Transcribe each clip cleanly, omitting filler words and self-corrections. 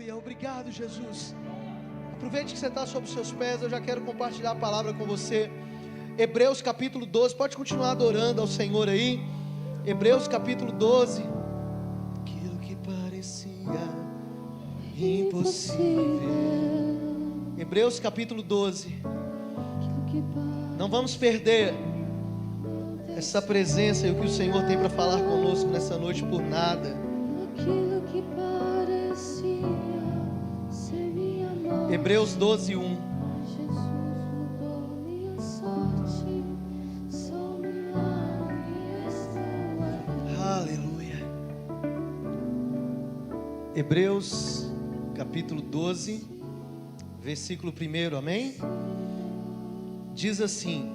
Aleluia, obrigado, Jesus. Aproveite que você está sobre os seus pés, eu já quero compartilhar a palavra com você. Hebreus capítulo 12, pode continuar adorando ao Senhor aí. Hebreus capítulo 12. Aquilo que parecia impossível. Hebreus capítulo 12. Não vamos perder essa presença e o que o Senhor tem para falar conosco nessa noite por nada. Hebreus 12, 1. Aleluia. Hebreus capítulo 12, versículo 1, amém? Diz assim: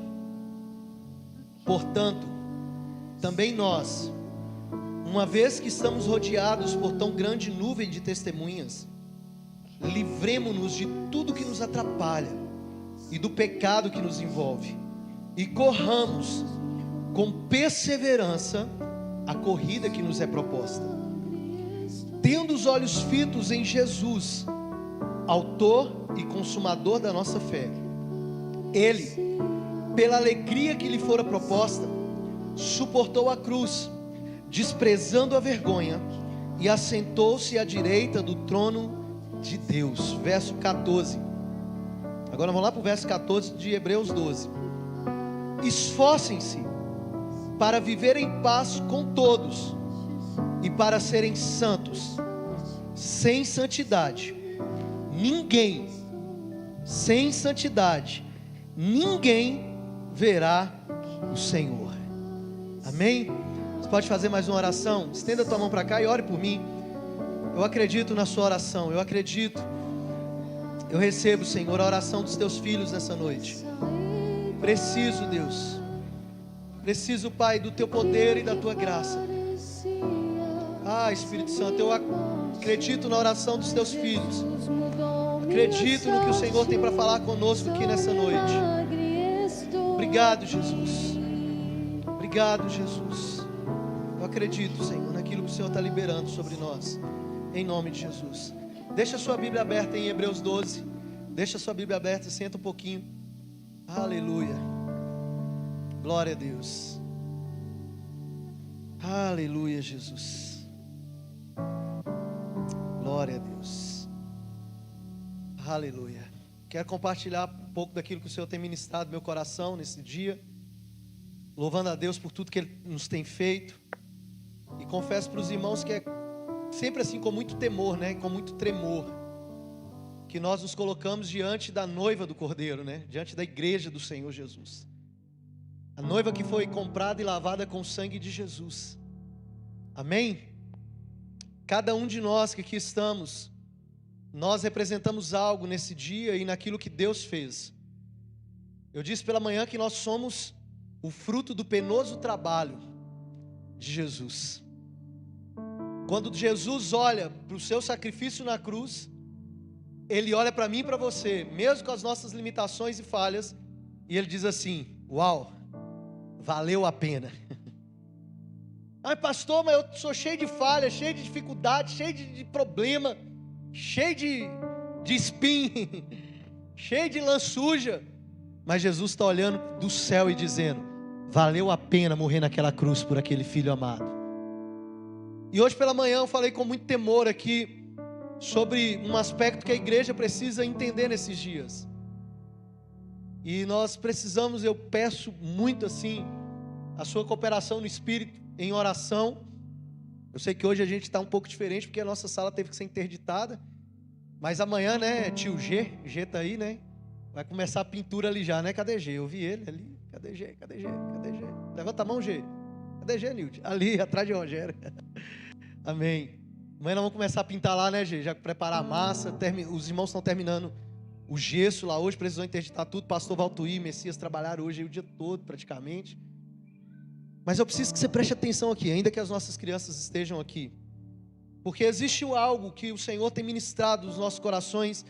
portanto, também nós, uma vez que estamos rodeados por tão grande nuvem de testemunhas, livremo-nos de tudo que nos atrapalha e do pecado que nos envolve, e corramos com perseverança a corrida que nos é proposta, tendo os olhos fitos em Jesus, autor e consumador da nossa fé. Ele, pela alegria que lhe fora proposta, suportou a cruz, desprezando a vergonha, e assentou-se à direita do trono de Deus. Verso 14. Agora vamos lá para o verso 14 de Hebreus 12. Esforcem-se para viver em paz com todos e para serem santos. Sem santidade ninguém verá o Senhor. Amém? Você pode fazer mais uma oração? Estenda a tua mão para cá e ore por mim. Eu acredito na sua oração, eu acredito. Eu recebo, Senhor, a oração dos teus filhos nessa noite. Preciso, Deus. Preciso, Pai, do teu poder e da tua graça. Ah, Espírito Santo, eu acredito na oração dos teus filhos. Acredito no que o Senhor tem para falar conosco aqui nessa noite. Obrigado, Jesus. Obrigado, Jesus. Eu acredito, Senhor, naquilo que o Senhor está liberando sobre nós. Em nome de Jesus. Deixa a sua Bíblia aberta em Hebreus 12. Deixa a sua Bíblia aberta, senta um pouquinho. Aleluia. Glória a Deus. Aleluia, Jesus. Glória a Deus. Aleluia. Quero compartilhar um pouco daquilo que o Senhor tem ministrado no meu coração nesse dia, louvando a Deus por tudo que Ele nos tem feito. E confesso para os irmãos que é sempre assim, com muito temor, né? Com muito tremor, que nós nos colocamos diante da noiva do Cordeiro, né? Diante da igreja do Senhor Jesus, a noiva que foi comprada e lavada com o sangue de Jesus. Amém? Cada um de nós que aqui estamos, nós representamos algo nesse dia e naquilo que Deus fez. Eu disse pela manhã que nós somos o fruto do penoso trabalho de Jesus. Quando Jesus olha para o seu sacrifício na cruz, Ele olha para mim e para você, mesmo com as nossas limitações e falhas, e Ele diz assim: uau, valeu a pena. Ai, pastor, mas eu sou cheio de falha, cheio de dificuldade, cheio de problema, cheio de espinho, cheio de lã suja. Mas Jesus está olhando do céu e dizendo: valeu a pena morrer naquela cruz por aquele filho amado. E hoje pela manhã eu falei com muito temor aqui sobre um aspecto que a igreja precisa entender nesses dias. E nós precisamos, eu peço muito assim, a sua cooperação no Espírito, em oração. Eu sei que hoje a gente está um pouco diferente, porque a nossa sala teve que ser interditada. Mas amanhã, né, tio G está aí, né? Vai começar a pintura ali já, né? Cadê G? Eu vi ele ali. Cadê G? Cadê G? Cadê G? Levanta a mão, G. Cadê G, Nilde? Ali, atrás de Rogério. Amém. Amanhã nós vamos começar a pintar lá, né, G? Já preparar a massa. Os irmãos estão terminando o gesso lá hoje, precisam interditar tudo. Pastor Valtuí e Messias trabalharam hoje o dia todo, praticamente. Mas eu preciso que você preste atenção aqui, ainda que as nossas crianças estejam aqui. Porque existe algo que o Senhor tem ministrado nos nossos corações,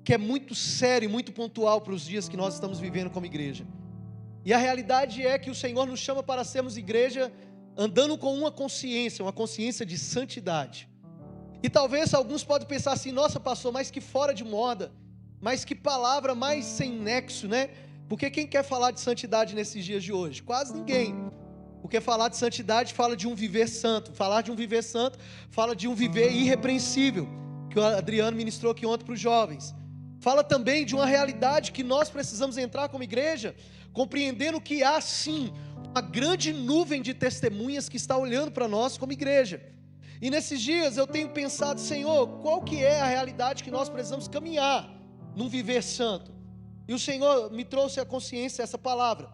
que é muito sério e muito pontual para os dias que nós estamos vivendo como igreja. E a realidade é que o Senhor nos chama para sermos igreja andando com uma consciência de santidade. E talvez alguns podem pensar assim: nossa, pastor, mas que fora de moda, mas que palavra mais sem nexo, né? Porque quem quer falar de santidade nesses dias de hoje? Quase ninguém. Porque falar de santidade fala de um viver santo. Falar de um viver santo fala de um viver irrepreensível, que o Adriano ministrou aqui ontem para os jovens. Fala também de uma realidade que nós precisamos entrar como igreja, compreendendo que há sim uma grande nuvem de testemunhas que está olhando para nós como igreja. E nesses dias eu tenho pensado: Senhor, qual que é a realidade que nós precisamos caminhar num viver santo? E o Senhor me trouxe à consciência essa palavra,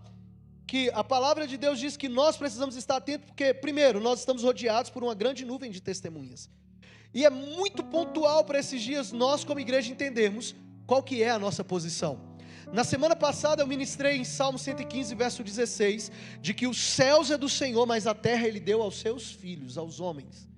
que a palavra de Deus diz que nós precisamos estar atentos, porque primeiro, nós estamos rodeados por uma grande nuvem de testemunhas, e é muito pontual para esses dias nós como igreja entendermos qual que é a nossa posição. Na semana passada eu ministrei em Salmo 115, verso 16, de que os céus é do Senhor, mas a terra Ele deu aos seus filhos, aos homens.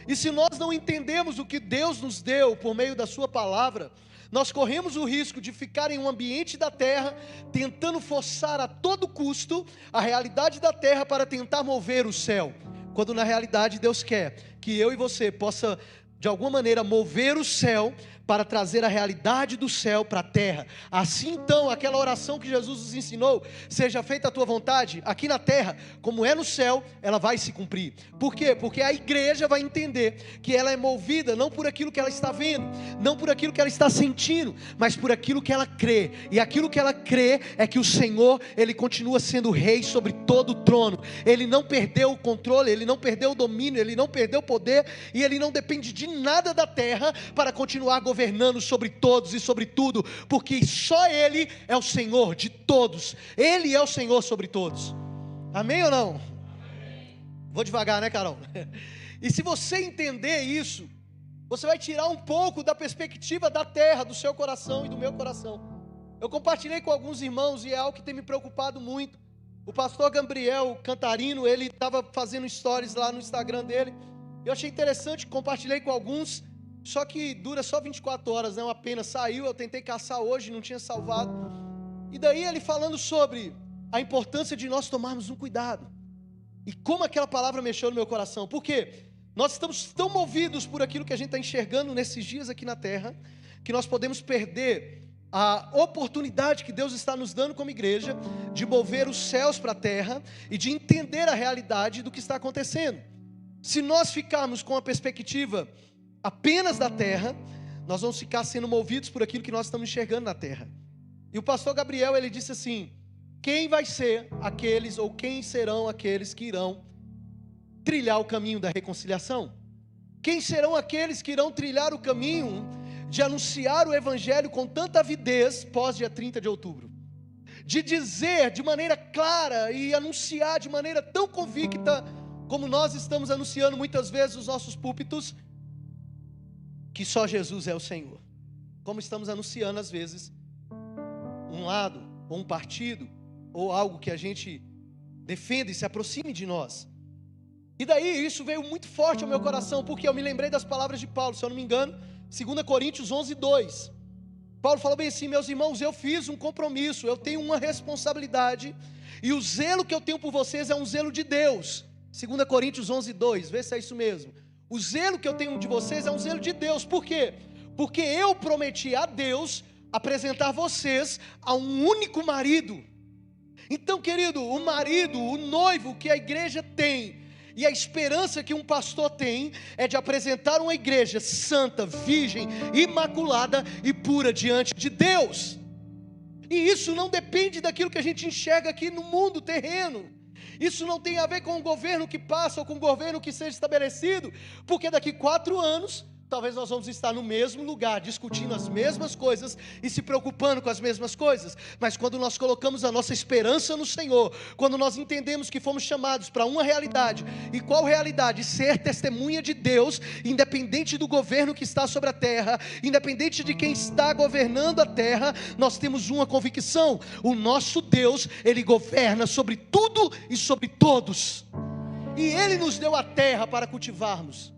E se nós não entendemos o que Deus nos deu por meio da sua palavra, nós corremos o risco de ficar em um ambiente da terra, tentando forçar a todo custo a realidade da terra para tentar mover o céu, quando na realidade Deus quer que eu e você possa de alguma maneira mover o céu para trazer a realidade do céu para a terra. Assim então, aquela oração que Jesus nos ensinou: seja feita a tua vontade aqui na terra como é no céu, ela vai se cumprir. Por quê? Porque a igreja vai entender que ela é movida não por aquilo que ela está vendo, não por aquilo que ela está sentindo, mas por aquilo que ela crê. E aquilo que ela crê é que o Senhor, Ele continua sendo rei sobre todo o trono. Ele não perdeu o controle, Ele não perdeu o domínio, Ele não perdeu o poder, e Ele não depende de nada da terra para continuar governando sobre todos e sobre tudo, porque só Ele é o Senhor de todos. Ele é o Senhor sobre todos. Amém ou não? Amém. Vou devagar, né, Carol? E se você entender isso, você vai tirar um pouco da perspectiva da terra, do seu coração e do meu coração. Eu compartilhei com alguns irmãos e é algo que tem me preocupado muito. O pastor Gabriel Cantarino, ele estava fazendo stories lá no Instagram dele. Eu achei interessante, compartilhei com alguns, só que dura só 24 horas, né? Uma pena, saiu, eu tentei caçar hoje, não tinha salvado. E daí ele falando sobre a importância de nós tomarmos um cuidado. E como aquela palavra mexeu no meu coração. Por quê? Nós estamos tão movidos por aquilo que a gente está enxergando nesses dias aqui na terra, que nós podemos perder a oportunidade que Deus está nos dando como igreja, de mover os céus para a terra, e de entender a realidade do que está acontecendo. Se nós ficarmos com a perspectiva apenas da terra, nós vamos ficar sendo movidos por aquilo que nós estamos enxergando na terra. E o pastor Gabriel, ele disse assim: quem vai ser aqueles, ou quem serão aqueles que irão trilhar o caminho da reconciliação? Quem serão aqueles que irão trilhar o caminho de anunciar o evangelho com tanta avidez pós dia 30 de outubro? De dizer de maneira clara e anunciar de maneira tão convicta, como nós estamos anunciando muitas vezes nos nossos púlpitos, que só Jesus é o Senhor. Como estamos anunciando às vezes um lado, ou um partido, ou algo que a gente defenda e se aproxime de nós. E daí isso veio muito forte ao meu coração, porque eu me lembrei das palavras de Paulo, se eu não me engano, 2 Coríntios 11:2. Paulo falou bem assim: meus irmãos, eu fiz um compromisso, eu tenho uma responsabilidade, e o zelo que eu tenho por vocês é um zelo de Deus. 2 Coríntios 11:2, vê se é isso mesmo. O zelo que eu tenho de vocês é um zelo de Deus. Por quê? Porque eu prometi a Deus apresentar vocês a um único marido. Então, querido, o marido, o noivo que a igreja tem, e a esperança que um pastor tem, é de apresentar uma igreja santa, virgem, imaculada e pura diante de Deus. E isso não depende daquilo que a gente enxerga aqui no mundo terreno. Isso não tem a ver com o governo que passa ou com o governo que seja estabelecido, porque daqui 4 anos, talvez nós vamos estar no mesmo lugar, discutindo as mesmas coisas e se preocupando com as mesmas coisas. Mas quando nós colocamos a nossa esperança no Senhor, quando nós entendemos que fomos chamados para uma realidade, e qual realidade? Ser testemunha de Deus, independente do governo que está sobre a terra, independente de quem está governando a terra, nós temos uma convicção: o nosso Deus, Ele governa sobre tudo e sobre todos, e Ele nos deu a terra para cultivarmos.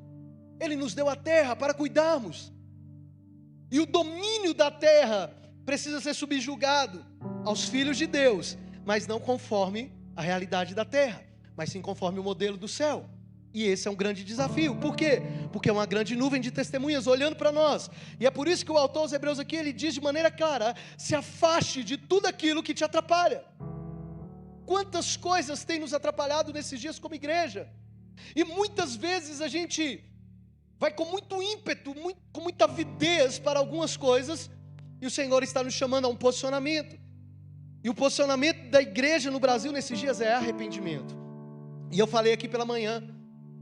Ele nos deu a terra para cuidarmos. E o domínio da terra precisa ser subjugado aos filhos de Deus, mas não conforme a realidade da terra, mas sim conforme o modelo do céu. E esse é um grande desafio. Por quê? Porque é uma grande nuvem de testemunhas olhando para nós. E é por isso que o autor aos Hebreus aqui, ele diz de maneira clara: se afaste de tudo aquilo que te atrapalha. Quantas coisas têm nos atrapalhado nesses dias como igreja? E muitas vezes a gente vai com muito ímpeto, com muita avidez para algumas coisas, e o Senhor está nos chamando a um posicionamento. E o posicionamento da igreja no Brasil nesses dias é arrependimento. E eu falei aqui pela manhã,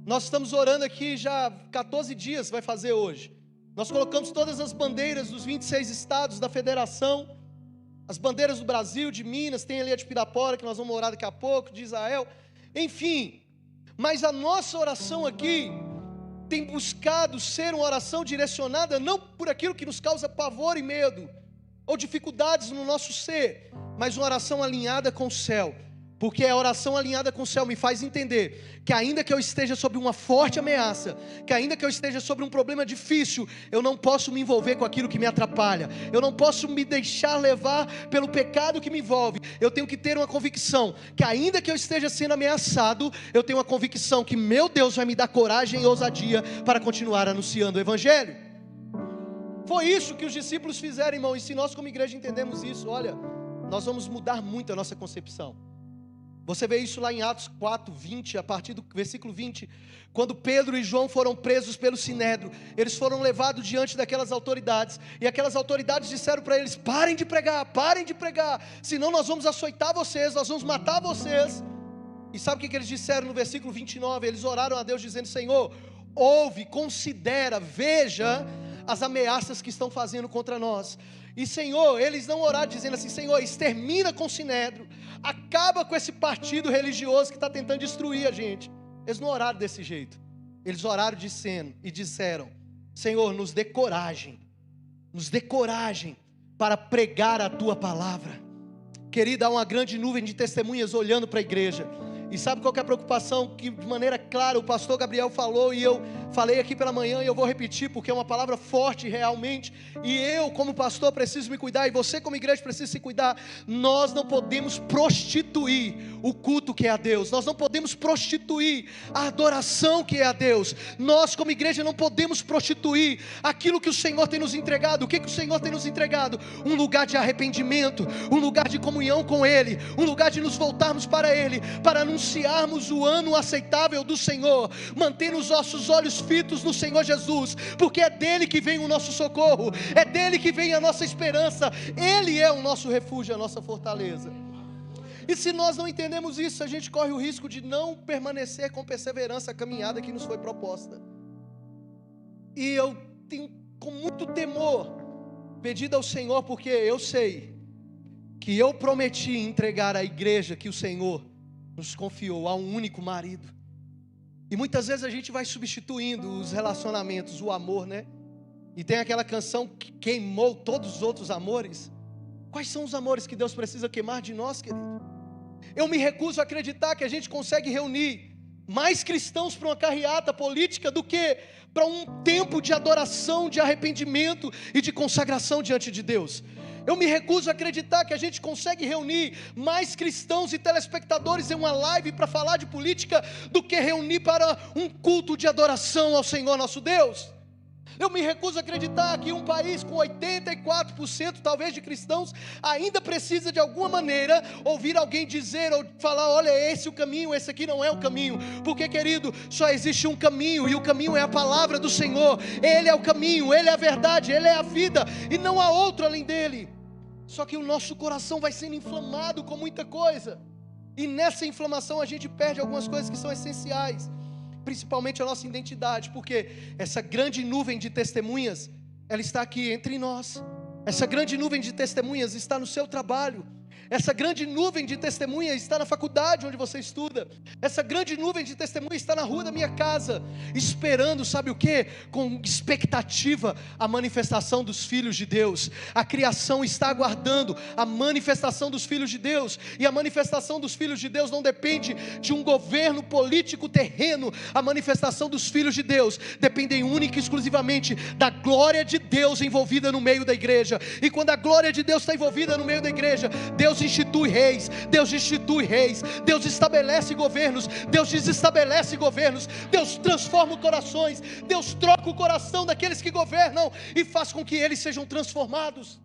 nós estamos orando aqui já 14 dias, vai fazer hoje. Nós colocamos todas as bandeiras dos 26 estados da federação, as bandeiras do Brasil, de Minas, tem ali a de Pirapora, que nós vamos orar daqui a pouco, de Israel, enfim. Mas a nossa oração aqui tem buscado ser uma oração direcionada não por aquilo que nos causa pavor e medo, ou dificuldades no nosso ser, mas uma oração alinhada com o céu. Porque a oração alinhada com o céu me faz entender que ainda que eu esteja sob uma forte ameaça, que ainda que eu esteja sobre um problema difícil, eu não posso me envolver com aquilo que me atrapalha, eu não posso me deixar levar pelo pecado que me envolve. Eu tenho que ter uma convicção, que ainda que eu esteja sendo ameaçado, eu tenho uma convicção que meu Deus vai me dar coragem e ousadia para continuar anunciando o Evangelho. Foi isso que os discípulos fizeram, irmão, e se nós como igreja entendemos isso, olha, nós vamos mudar muito a nossa concepção. Você vê isso lá em Atos 4, 20, a partir do versículo 20, quando Pedro e João foram presos pelo Sinédrio, eles foram levados diante daquelas autoridades, e aquelas autoridades disseram para eles: parem de pregar, senão nós vamos açoitar vocês, nós vamos matar vocês. E sabe o que eles disseram no versículo 29? Eles oraram a Deus dizendo: Senhor, ouve, considera, veja as ameaças que estão fazendo contra nós. E Senhor, eles não oraram dizendo assim: Senhor, extermina com o Sinédrio, acaba com esse partido religioso que está tentando destruir a gente. Eles não oraram desse jeito. Eles oraram dizendo e disseram: Senhor, nos dê coragem para pregar a Tua palavra. Querida, há uma grande nuvem de testemunhas olhando para a igreja. E sabe qual que é a preocupação? Que de maneira clara o pastor Gabriel falou, e eu falei aqui pela manhã, e eu vou repetir, porque é uma palavra forte realmente, e eu como pastor preciso me cuidar, e você como igreja precisa se cuidar. Nós não podemos prostituir o culto que é a Deus, nós não podemos prostituir a adoração que é a Deus, nós como igreja não podemos prostituir aquilo que o Senhor tem nos entregado. O que o Senhor tem nos entregado? Um lugar de arrependimento, um lugar de comunhão com Ele, um lugar de nos voltarmos para Ele, para anunciarmos o ano aceitável do Senhor, mantendo os nossos olhos fitos no Senhor Jesus, porque é dele que vem o nosso socorro, é dele que vem a nossa esperança, Ele é o nosso refúgio, a nossa fortaleza. E se nós não entendemos isso, a gente corre o risco de não permanecer com perseverança a caminhada que nos foi proposta. E eu tenho com muito temor pedido ao Senhor, porque eu sei que eu prometi entregar à igreja que o Senhor nos confiou a um único marido. E muitas vezes a gente vai substituindo os relacionamentos, o amor, né? E tem aquela canção que queimou todos os outros amores. Quais são os amores que Deus precisa queimar de nós, querido? Eu me recuso a acreditar que a gente consegue reunir mais cristãos para uma carreata política do que para um tempo de adoração, de arrependimento e de consagração diante de Deus. Eu me recuso a acreditar que a gente consegue reunir mais cristãos e telespectadores em uma live para falar de política do que reunir para um culto de adoração ao Senhor nosso Deus. Eu me recuso a acreditar que um país com 84% talvez de cristãos ainda precisa de alguma maneira ouvir alguém dizer ou falar: olha, esse é o caminho, esse aqui não é o caminho. Porque, querido, só existe um caminho, e o caminho é a palavra do Senhor. Ele é o caminho, Ele é a verdade, Ele é a vida, e não há outro além dEle. Só que o nosso coração vai sendo inflamado com muita coisa, e nessa inflamação a gente perde algumas coisas que são essenciais, principalmente a nossa identidade, porque essa grande nuvem de testemunhas, ela está aqui entre nós. Essa grande nuvem de testemunhas está no seu trabalho. Essa grande nuvem de testemunha está na faculdade onde você estuda. Essa grande nuvem de testemunha está na rua da minha casa, esperando, sabe o quê? Com expectativa, a manifestação dos filhos de Deus. A criação está aguardando a manifestação dos filhos de Deus. E a manifestação dos filhos de Deus não depende de um governo político terreno. A manifestação dos filhos de Deus depende única e exclusivamente da glória de Deus envolvida no meio da igreja. E quando a glória de Deus está envolvida no meio da igreja, Deus Deus institui reis, Deus institui reis, Deus estabelece governos, Deus desestabelece governos, Deus transforma corações, Deus troca o coração daqueles que governam e faz com que eles sejam transformados.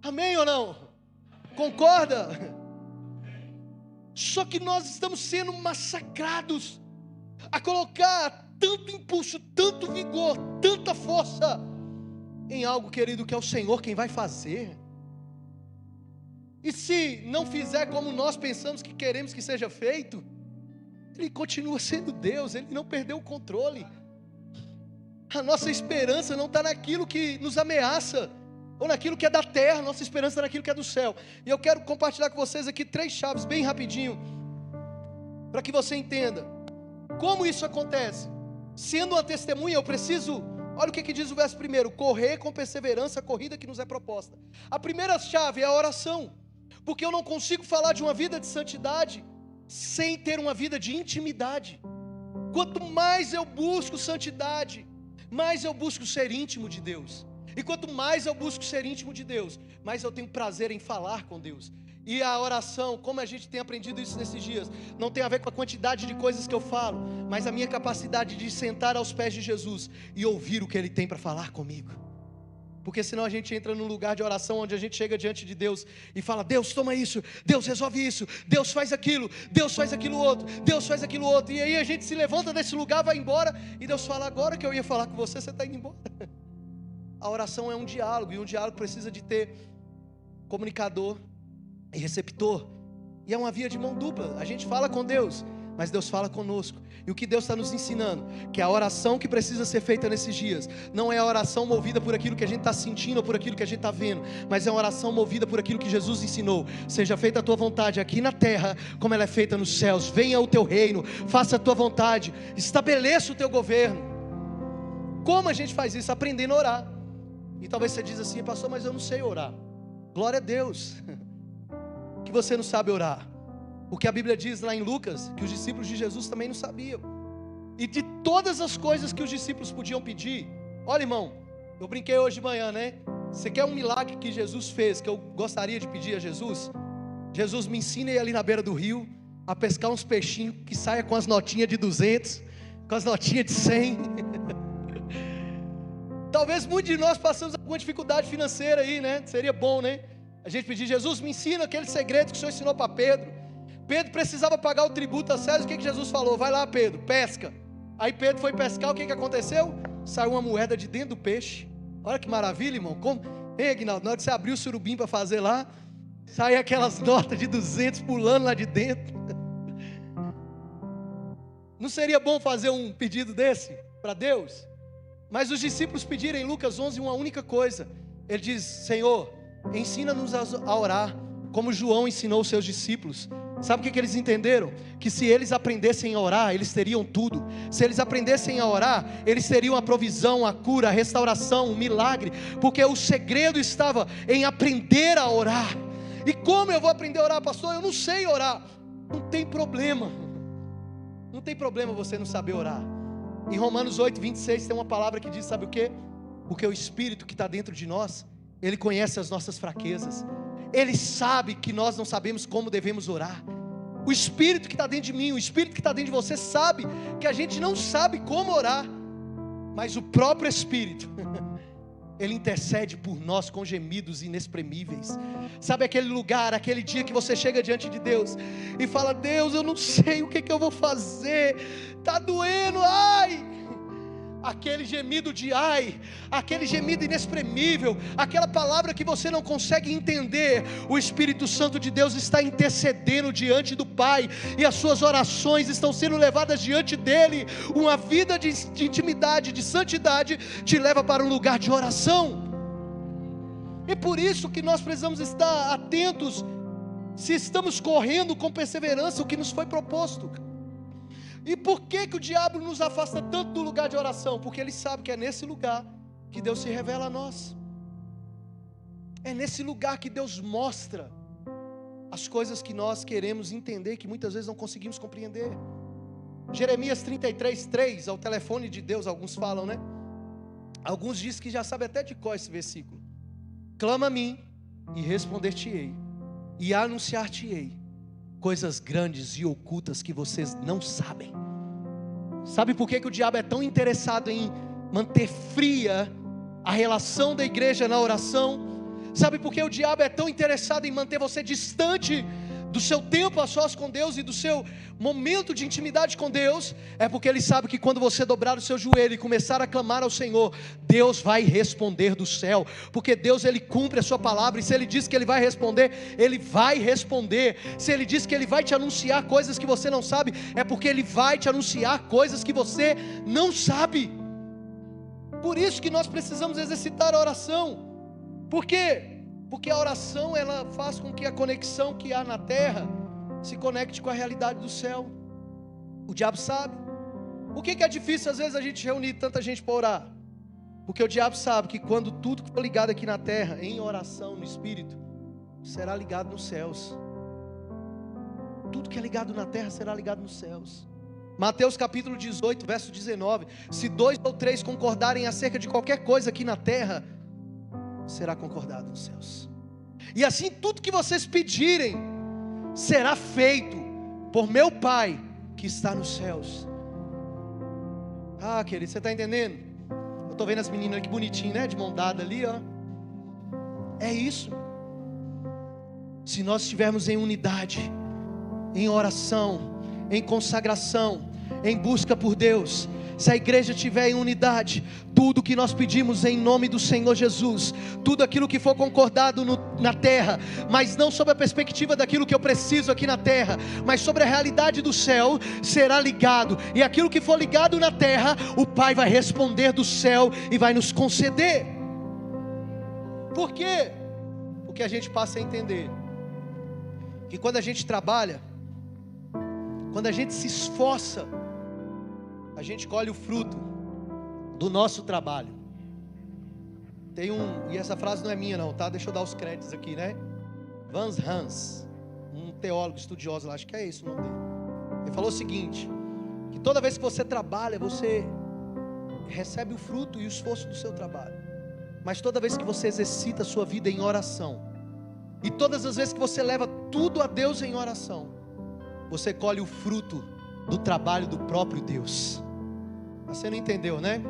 Amém ou não? Concorda? Só que nós estamos sendo massacrados a colocar tanto impulso, tanto vigor, tanta força em algo, querido, que é o Senhor quem vai fazer. E se não fizer como nós pensamos que queremos que seja feito, Ele continua sendo Deus, Ele não perdeu o controle. A nossa esperança não está naquilo que nos ameaça, ou naquilo que é da terra, nossa esperança está naquilo que é do céu. E eu quero compartilhar com vocês aqui 3 chaves, bem rapidinho, para que você entenda como isso acontece. Sendo uma testemunha, eu preciso, olha o que diz o verso 1, correr com perseverança a corrida que nos é proposta. A primeira chave é a oração, porque eu não consigo falar de uma vida de santidade sem ter uma vida de intimidade. Quanto mais eu busco santidade, mais eu busco ser íntimo de Deus. E quanto mais eu busco ser íntimo de Deus, mais eu tenho prazer em falar com Deus. E a oração, como a gente tem aprendido isso nesses dias, não tem a ver com a quantidade de coisas que eu falo, mas a minha capacidade de sentar aos pés de Jesus e ouvir o que Ele tem para falar comigo. Porque senão a gente entra num lugar de oração onde a gente chega diante de Deus e fala: Deus toma isso, Deus resolve isso, Deus faz aquilo, Deus faz aquilo outro, Deus faz aquilo outro. E aí a gente se levanta desse lugar, vai embora, e Deus fala: agora que eu ia falar com você, você está indo embora. A oração é um diálogo, e um diálogo precisa de ter comunicador e receptor, e é uma via de mão dupla. A gente fala com Deus, mas Deus fala conosco. E o que Deus está nos ensinando, que a oração que precisa ser feita nesses dias, não é a oração movida por aquilo que a gente está sentindo, ou por aquilo que a gente está vendo, mas é uma oração movida por aquilo que Jesus ensinou. Seja feita a tua vontade aqui na terra, como ela é feita nos céus. Venha o teu reino, faça a tua vontade, estabeleça o teu governo. Como a gente faz isso? Aprendendo a orar. E talvez você diz assim: pastor, mas eu não sei orar. Glória a Deus que você não sabe orar, porque a Bíblia diz lá em Lucas que os discípulos de Jesus também não sabiam. E de todas as coisas que os discípulos podiam pedir, olha, irmão, eu brinquei hoje de manhã, né? Você quer um milagre que Jesus fez, que eu gostaria de pedir a Jesus? Jesus, me ensina a ir ali na beira do rio a pescar uns peixinhos que saia com as notinhas de 200, com as notinhas de 100. Talvez muitos de nós passamos alguma dificuldade financeira aí, né? Seria bom, né? A gente pedir: Jesus, me ensina aquele segredo que o Senhor ensinou para Pedro. Pedro precisava pagar o tributo a César. O que Jesus falou? Vai lá, Pedro, pesca. Aí Pedro foi pescar, o que aconteceu? Saiu uma moeda de dentro do peixe. Olha que maravilha, irmão. Como? Ei, Aguinaldo, na hora que você abriu o surubim para fazer lá, sai aquelas notas de 200 pulando lá de dentro. Não seria bom fazer um pedido desse para Deus? Mas os discípulos pediram em Lucas 11 uma única coisa. Ele diz: Senhor, ensina-nos a orar, como João ensinou os seus discípulos. Sabe o que eles entenderam? Que se eles aprendessem a orar, eles teriam tudo. Se eles aprendessem a orar, eles teriam a provisão, a cura, a restauração, o milagre. Porque o segredo estava em aprender a orar. E como eu vou aprender a orar, pastor? Eu não sei orar. Não tem problema. Não tem problema você não saber orar. Em Romanos 8, 26 tem uma palavra que diz, sabe o quê? Porque o Espírito que está dentro de nós, Ele conhece as nossas fraquezas. Ele sabe que nós não sabemos como devemos orar. O Espírito que está dentro de mim, o Espírito que está dentro de você sabe que a gente não sabe como orar. Mas o próprio Espírito, Ele intercede por nós com gemidos inexprimíveis. Sabe aquele lugar, aquele dia que você chega diante de Deus e fala: Deus, eu não sei o que eu vou fazer, está doendo, ai. Aquele gemido de ai, aquele gemido inexprimível, aquela palavra que você não consegue entender, o Espírito Santo de Deus está intercedendo diante do Pai, e as suas orações estão sendo levadas diante dEle. Uma vida de intimidade, de santidade, te leva para um lugar de oração. E por isso que nós precisamos estar atentos, se estamos correndo com perseverança o que nos foi proposto. E por que o diabo nos afasta tanto do lugar de oração? Porque ele sabe que é nesse lugar que Deus se revela a nós. É nesse lugar que Deus mostra as coisas que nós queremos entender, que muitas vezes não conseguimos compreender. Jeremias 33:3, ao telefone de Deus, alguns falam, né? Alguns dizem que já sabem até de cor esse versículo. Clama a mim e responder-te-ei, e anunciar-te-ei coisas grandes e ocultas que vocês não sabem. Sabe por que o diabo é tão interessado em manter fria a relação da igreja na oração? Sabe por que o diabo é tão interessado em manter você distante do seu tempo a sós com Deus e do seu momento de intimidade com Deus? É porque ele sabe que quando você dobrar o seu joelho e começar a clamar ao Senhor, Deus vai responder do céu, porque Deus, ele cumpre a sua palavra, e se ele diz que ele vai responder, ele vai responder. Se ele diz que ele vai te anunciar coisas que você não sabe, é porque ele vai te anunciar coisas que você não sabe. Por isso que nós precisamos exercitar a oração. Por quê? Porque a oração, ela faz com que a conexão que há na terra se conecte com a realidade do céu. O diabo sabe. Por que é difícil às vezes a gente reunir tanta gente para orar? Porque o diabo sabe que quando tudo que for ligado aqui na terra, em oração, no Espírito, será ligado nos céus. Tudo que é ligado na terra será ligado nos céus. Mateus capítulo 18, verso 19: se 2 ou 3 concordarem acerca de qualquer coisa aqui na terra, será concordado nos céus. E assim tudo que vocês pedirem será feito por meu Pai que está nos céus. Ah, querido, você está entendendo? Eu estou vendo as meninas que bonitinho, né? De mão dada ali, ó. É isso. Se nós estivermos em unidade, em oração, em consagração, em busca por Deus, se a igreja estiver em unidade, tudo que nós pedimos em nome do Senhor Jesus, tudo aquilo que for concordado na terra, mas não sob a perspectiva daquilo que eu preciso aqui na terra, mas sobre a realidade do céu, será ligado. E aquilo que for ligado na terra, o Pai vai responder do céu e vai nos conceder. Por quê? Porque a gente passa a entender que quando a gente trabalha, quando a gente se esforça, a gente colhe o fruto do nosso trabalho. Tem e essa frase não é minha não, tá? Deixa eu dar os créditos aqui, né? Vance Hans, um teólogo estudioso lá, acho que é esse o nome dele. Ele falou o seguinte, que toda vez que você trabalha, você recebe o fruto e o esforço do seu trabalho. Mas toda vez que você exercita a sua vida em oração, e todas as vezes que você leva tudo a Deus em oração, você colhe o fruto do trabalho do próprio Deus. Você não entendeu, né?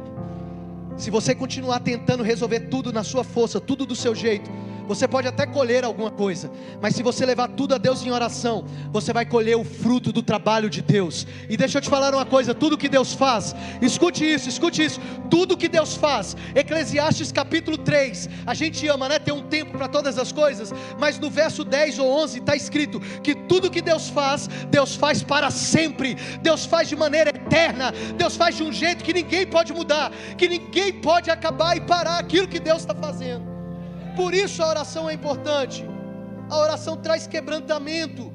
Se você continuar tentando resolver tudo na sua força, tudo do seu jeito, você pode até colher alguma coisa, mas se você levar tudo a Deus em oração, você vai colher o fruto do trabalho de Deus. E deixa eu te falar uma coisa, tudo que Deus faz, escute isso, tudo que Deus faz, Eclesiastes capítulo 3, a gente ama, né, ter um tempo para todas as coisas, mas no verso 10 ou 11 está escrito, que tudo que Deus faz para sempre, Deus faz de maneira eterna, Deus faz de um jeito que ninguém pode mudar, que ninguém pode acabar e parar aquilo que Deus está fazendo. Por isso a oração é importante. A oração traz quebrantamento.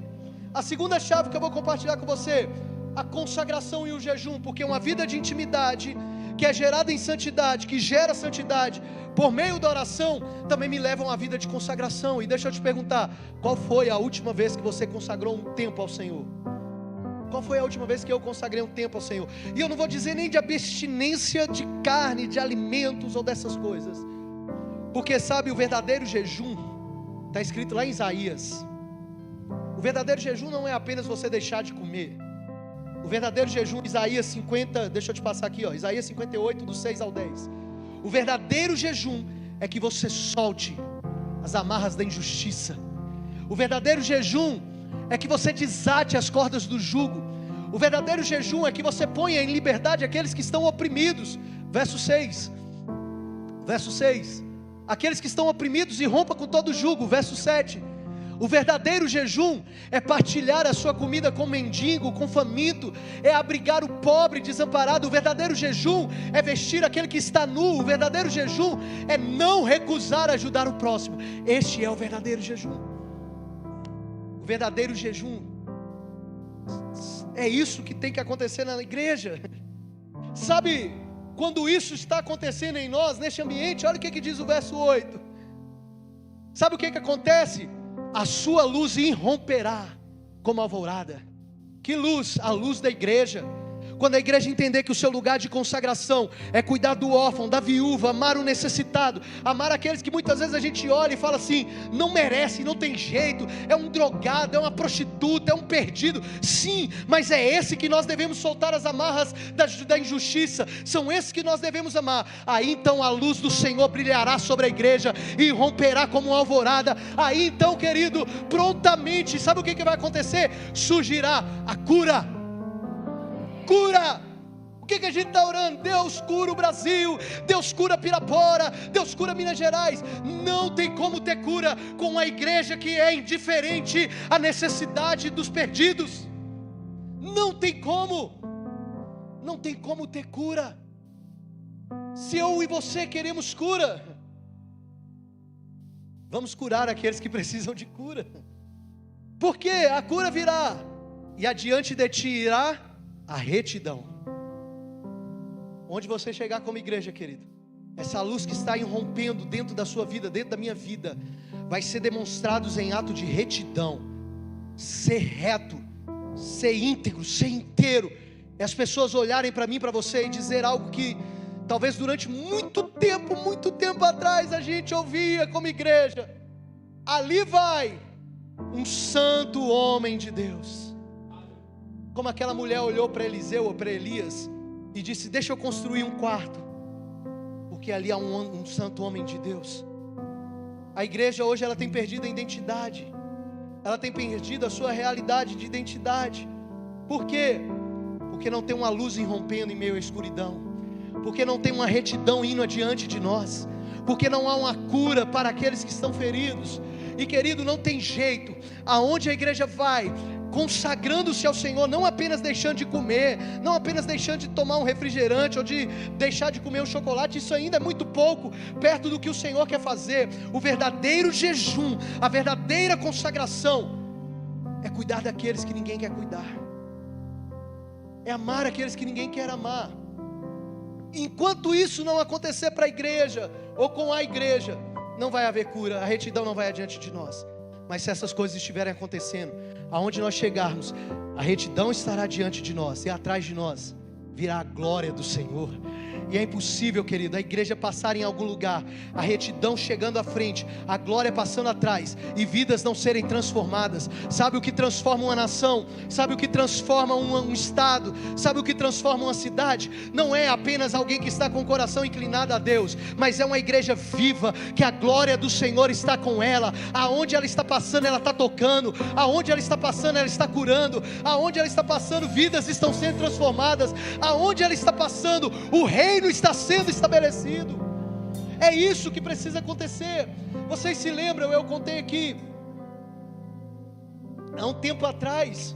A segunda chave que eu vou compartilhar com você, a consagração e o jejum, porque uma vida de intimidade, que é gerada em santidade, que gera santidade, por meio da oração, também me leva a uma vida de consagração. E deixa eu te perguntar, qual foi a última vez que você consagrou um tempo ao Senhor? Qual foi a última vez que eu consagrei um tempo ao Senhor? E eu não vou dizer nem de abstinência de carne, de alimentos ou dessas coisas, porque sabe, o verdadeiro jejum, está escrito lá em Isaías, o verdadeiro jejum não é apenas você deixar de comer. O verdadeiro jejum, Isaías 50, deixa eu te passar aqui, ó, Isaías 58, do 6 ao 10. O verdadeiro jejum é que você solte as amarras da injustiça. O verdadeiro jejum é que você desate as cordas do jugo. O verdadeiro jejum é que você ponha em liberdade aqueles que estão oprimidos. Verso 6, aqueles que estão oprimidos e rompa com todo jugo. Verso 7, o verdadeiro jejum é partilhar a sua comida com mendigo, com faminto, é abrigar o pobre desamparado. O verdadeiro jejum é vestir aquele que está nu. O verdadeiro jejum é não recusar ajudar o próximo. Este é o verdadeiro jejum. O verdadeiro jejum é isso que tem que acontecer na igreja. Sabe, quando isso está acontecendo em nós, neste ambiente, olha o que diz o verso 8. Sabe o que acontece? A sua luz irromperá como alvorada. Que luz? A luz da igreja. quando a igreja entender que o seu lugar de consagração é cuidar do órfão, da viúva, amar o necessitado, amar aqueles que muitas vezes a gente olha e fala assim, não merece, não tem jeito, é um drogado, é uma prostituta, é um perdido. Sim, mas é esse que nós devemos soltar as amarras da injustiça, são esses que nós devemos amar. Aí então a luz do Senhor brilhará sobre a igreja e romperá como uma alvorada. Aí então, querido, prontamente, sabe o que vai acontecer? Surgirá a cura. Cura. O que a gente está orando? Deus cura o Brasil, Deus cura Pirapora, Deus cura Minas Gerais. Não tem como ter cura com a igreja que é indiferente à necessidade dos perdidos. Não tem como. Não tem como ter cura. Se eu e você queremos cura, vamos curar aqueles que precisam de cura. Porque a cura virá, e adiante de ti irá a retidão. Onde você chegar como igreja, querido, essa luz que está irrompendo dentro da sua vida, dentro da minha vida, vai ser demonstrados em ato de retidão. Ser reto, ser íntegro, ser inteiro. E as pessoas olharem para mim, para você, e dizer algo que talvez durante muito tempo atrás a gente ouvia como igreja. Ali vai um santo homem de Deus. Como aquela mulher olhou para Eliseu ou para Elias e disse, deixa eu construir um quarto, porque ali há um santo homem de Deus. A igreja hoje ela tem perdido a identidade, ela tem perdido a sua realidade de identidade. Por quê? Porque não tem uma luz irrompendo em meio à escuridão, porque não tem uma retidão indo adiante de nós, porque não há uma cura para aqueles que estão feridos. E querido, não tem jeito, aonde a igreja vai, consagrando-se ao Senhor, não apenas deixando de comer, não apenas deixando de tomar um refrigerante, ou de deixar de comer um chocolate, isso ainda é muito pouco, perto do que o Senhor quer fazer. O verdadeiro jejum, a verdadeira consagração, é cuidar daqueles que ninguém quer cuidar, é amar aqueles que ninguém quer amar. Enquanto isso não acontecer para a igreja, ou com a igreja, não vai haver cura, a retidão não vai adiante de nós. Mas se essas coisas estiverem acontecendo, aonde nós chegarmos, a retidão estará diante de nós, e atrás de nós virá a glória do Senhor. E é impossível, querido, a igreja passar em algum lugar, a retidão chegando à frente, a glória passando atrás, e vidas não serem transformadas. Sabe o que transforma uma nação? Sabe o que transforma um estado? Sabe o que transforma uma cidade? Não é apenas alguém que está com o coração inclinado a Deus, mas é uma igreja viva, que a glória do Senhor está com ela. Aonde ela está passando, ela está tocando. Aonde ela está passando, ela está curando. Aonde ela está passando, vidas estão sendo transformadas. Aonde ela está passando, o reino está sendo estabelecido. É isso que precisa acontecer. Vocês se lembram, eu contei aqui há um tempo atrás,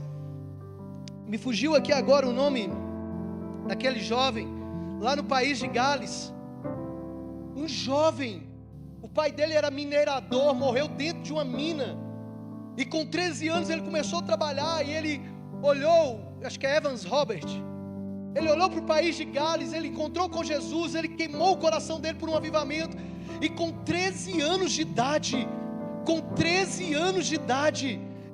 me fugiu aqui agora o nome daquele jovem lá no país de Gales. Um jovem, o pai dele era minerador, morreu dentro de uma mina, e com 13 anos ele começou a trabalhar, e ele olhou, acho que é Evans Robert, ele olhou para o país de Gales, ele encontrou com Jesus, ele queimou o coração dele por um avivamento, e com 13 anos de idade,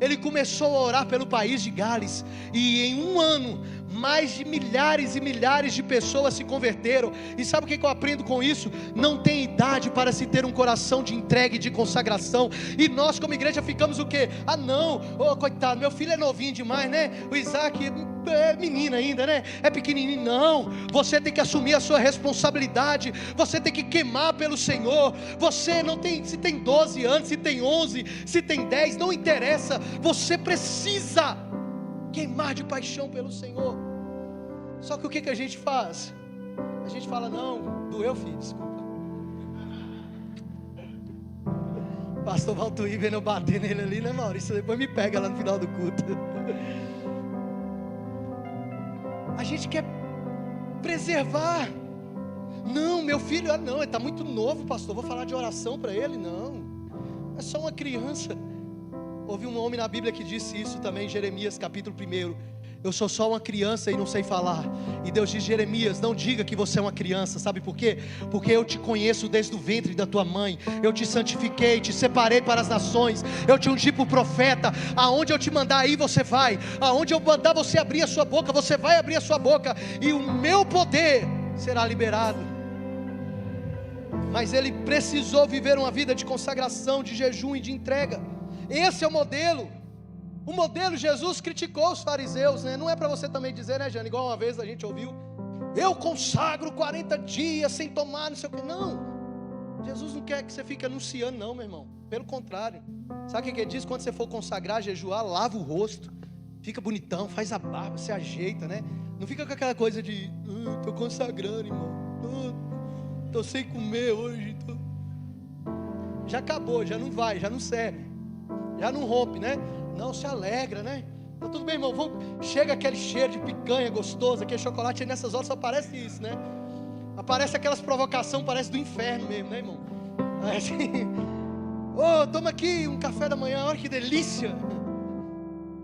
ele começou a orar pelo país de Gales, e em um ano, mais de milhares e milhares de pessoas se converteram. E sabe o que eu aprendo com isso? Não tem idade para se ter um coração de entrega e de consagração. E nós como igreja ficamos o quê? Ah não, oh, coitado, meu filho é novinho demais, né? O Isaac é menino ainda, né? É pequenininho. Não, você tem que assumir a sua responsabilidade, você tem que queimar pelo Senhor. Você não tem, se tem 12 anos, se tem 11, se tem 10, não interessa, você precisa queimar de paixão pelo Senhor. Só que o que a gente faz? A gente fala, não, doeu, filho, desculpa. Pastor Valtuí vendo eu bater nele ali, né, Maurício? Depois me pega lá no final do culto. A gente quer preservar. Não, meu filho, não, ele está muito novo, pastor, vou falar de oração para ele. Não, é só uma criança. Houve um homem na Bíblia que disse isso também, Jeremias capítulo 1, eu sou só uma criança e não sei falar. E Deus diz: Jeremias, não diga que você é uma criança. Sabe por quê? Porque eu te conheço desde o ventre da tua mãe. Eu te santifiquei, te separei para as nações. Eu te ungi por profeta. Aonde eu te mandar aí você vai. Aonde eu mandar você abrir a sua boca, você vai abrir a sua boca. E o meu poder será liberado. Mas ele precisou viver uma vida de consagração, de jejum e de entrega. Esse é o modelo. O modelo, Jesus criticou os fariseus, né? Não é para você também dizer, né, Jane? Igual uma vez a gente ouviu: eu consagro 40 dias sem tomar, não sei o que. Não, Jesus não quer que você fique anunciando, não, meu irmão. Pelo contrário. Sabe o que ele diz? Quando você for consagrar, jejuar, lava o rosto, fica bonitão, faz a barba, se ajeita, né? Não fica com aquela coisa de: estou consagrando, irmão, estou sem comer hoje, já acabou, já não vai, já não serve, já não rompe, né? Não, se alegra, né? Tá tudo bem, irmão. Chega aquele cheiro de picanha gostoso, aquele chocolate, e nessas horas só aparece isso, né? Aparece aquelas provocações, parece do inferno mesmo, né, irmão? Aí assim: toma aqui um café da manhã, olha que delícia.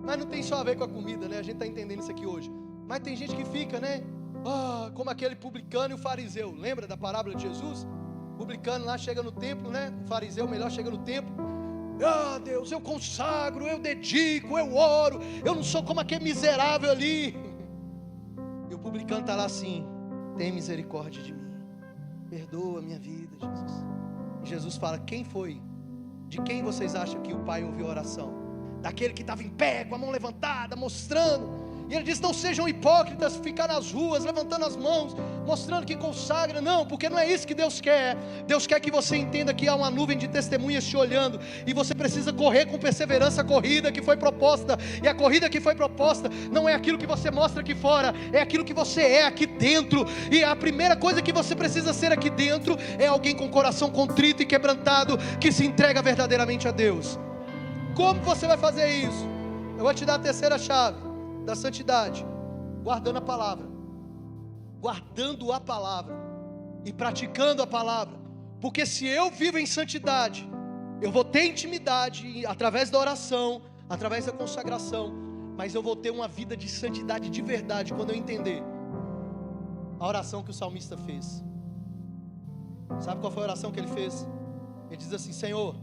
Mas não tem só a ver com a comida, né? A gente está entendendo isso aqui hoje. Mas tem gente que fica, né? Como aquele publicano e o fariseu. Lembra da parábola de Jesus? O publicano lá chega no templo, né? O fariseu melhor chega no templo: Deus, eu consagro, eu dedico, eu oro, eu não sou como aquele miserável ali. E o publicano está lá assim: tem misericórdia de mim, perdoa a minha vida, Jesus. E Jesus fala: quem foi? De quem vocês acham que o Pai ouviu a oração? Daquele que estava em pé, com a mão levantada, mostrando. E ele diz: não sejam hipócritas, ficar nas ruas, levantando as mãos, mostrando que consagra. Não, porque não é isso que Deus quer. Deus quer que você entenda que há uma nuvem de testemunhas te olhando, e você precisa correr com perseverança a corrida que foi proposta. E a corrida que foi proposta não é aquilo que você mostra aqui fora, é aquilo que você é aqui dentro. E a primeira coisa que você precisa ser aqui dentro é alguém com coração contrito e quebrantado, que se entrega verdadeiramente a Deus. Como você vai fazer isso? Eu vou te dar a terceira chave da santidade: guardando a palavra. Guardando a palavra e praticando a palavra. Porque se eu vivo em santidade, eu vou ter intimidade através da oração, através da consagração, mas eu vou ter uma vida de santidade de verdade quando eu entender a oração que o salmista fez. Sabe qual foi a oração que ele fez? Ele diz assim: Senhor,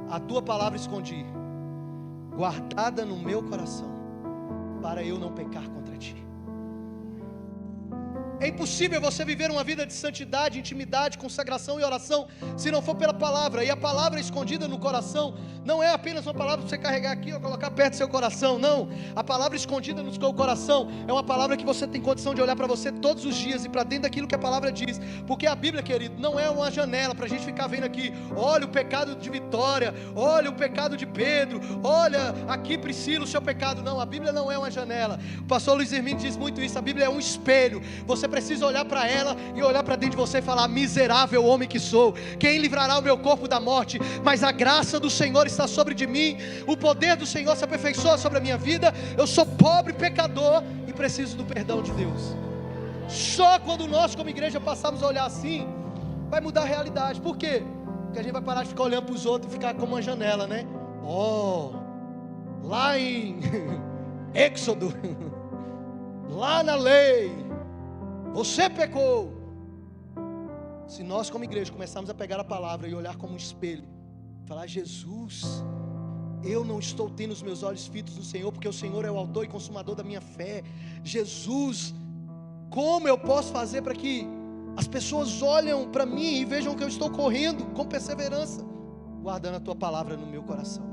a tua palavra escondi, guardada no meu coração, para eu não pecar contra ti. É impossível você viver uma vida de santidade, intimidade, consagração e oração se não for pela palavra. E a palavra escondida no coração não é apenas uma palavra para você carregar aqui ou colocar perto do seu coração. Não, a palavra escondida no seu coração é uma palavra que você tem condição de olhar para você todos os dias e para dentro daquilo que a palavra diz. Porque a Bíblia, querido, não é uma janela para a gente ficar vendo aqui: olha o pecado de Vitória, olha o pecado de Pedro, olha aqui Priscila o seu pecado. Não, a Bíblia não é uma janela. O pastor Luiz Hermínio diz muito isso: a Bíblia é um espelho. Você precisa olhar para ela e olhar para dentro de você e falar: miserável homem que sou, quem livrará o meu corpo da morte? Mas a graça do Senhor está sobre de mim, o poder do Senhor se aperfeiçoa sobre a minha vida. Eu sou pobre, pecador e preciso do perdão de Deus. Só quando nós como igreja passarmos a olhar assim, vai mudar a realidade. Por quê? Porque a gente vai parar de ficar olhando para os outros e ficar como uma janela, né? Lá em Êxodo, lá na lei, você pecou. Se nós como igreja começarmos a pegar a palavra e olhar como um espelho, falar: Jesus, eu não estou tendo os meus olhos fitos no Senhor, porque o Senhor é o autor e consumador da minha fé. Jesus, como eu posso fazer para que as pessoas olhem para mim e vejam que eu estou correndo com perseverança, guardando a tua palavra no meu coração?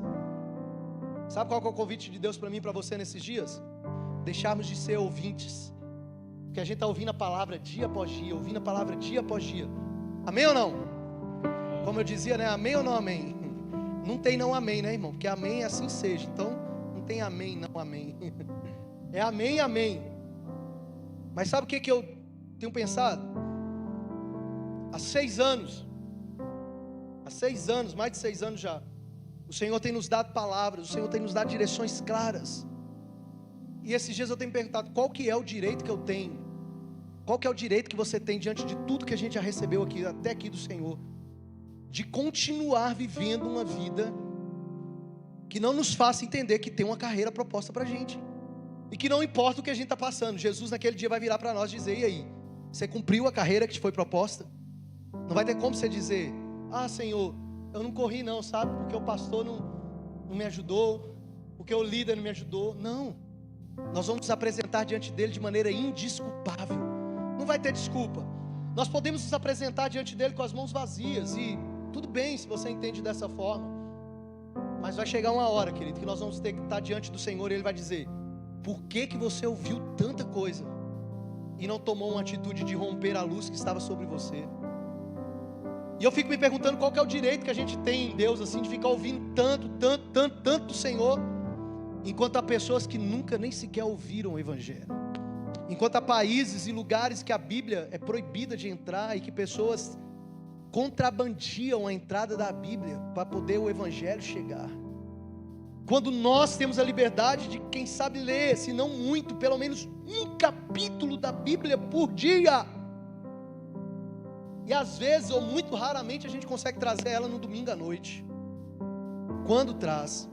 Sabe qual é o convite de Deus para mim e para você nesses dias? Deixarmos de ser ouvintes, porque a gente está ouvindo a palavra dia após dia, ouvindo a palavra dia após dia. Amém ou não? Como eu dizia, né? Amém ou não amém? Não tem não amém, né, irmão? Porque amém é assim seja. Então não tem amém, não amém. É amém, amém. Mas sabe o que eu tenho pensado? Há 6 anos, mais de 6 anos já, o Senhor tem nos dado palavras, o Senhor tem nos dado direções claras. E esses dias eu tenho perguntado: qual que é o direito que eu tenho? Qual que é o direito que você tem diante de tudo que a gente já recebeu aqui, até aqui do Senhor? De continuar vivendo uma vida que não nos faça entender que tem uma carreira proposta para a gente. E que não importa o que a gente está passando, Jesus naquele dia vai virar para nós e dizer: e aí, você cumpriu a carreira que te foi proposta? Não vai ter como você dizer: ah, Senhor, eu não corri não, sabe? Porque o pastor não me ajudou, porque o líder não me ajudou. Não, nós vamos nos apresentar diante dele de maneira indesculpável. Não vai ter desculpa. Nós podemos nos apresentar diante dele com as mãos vazias, e tudo bem se você entende dessa forma. Mas vai chegar uma hora, querido, que nós vamos ter que estar diante do Senhor, e Ele vai dizer: por que você ouviu tanta coisa e não tomou uma atitude de romper a luz que estava sobre você? E eu fico me perguntando qual que é o direito que a gente tem em Deus, assim, de ficar ouvindo tanto do Senhor, enquanto há pessoas que nunca nem sequer ouviram o Evangelho. Enquanto há países e lugares que a Bíblia é proibida de entrar, e que pessoas contrabandiam a entrada da Bíblia para poder o Evangelho chegar. Quando nós temos a liberdade de, quem sabe, ler, se não muito, pelo menos um capítulo da Bíblia por dia. E às vezes, ou muito raramente, a gente consegue trazer ela no domingo à noite. Quando traz.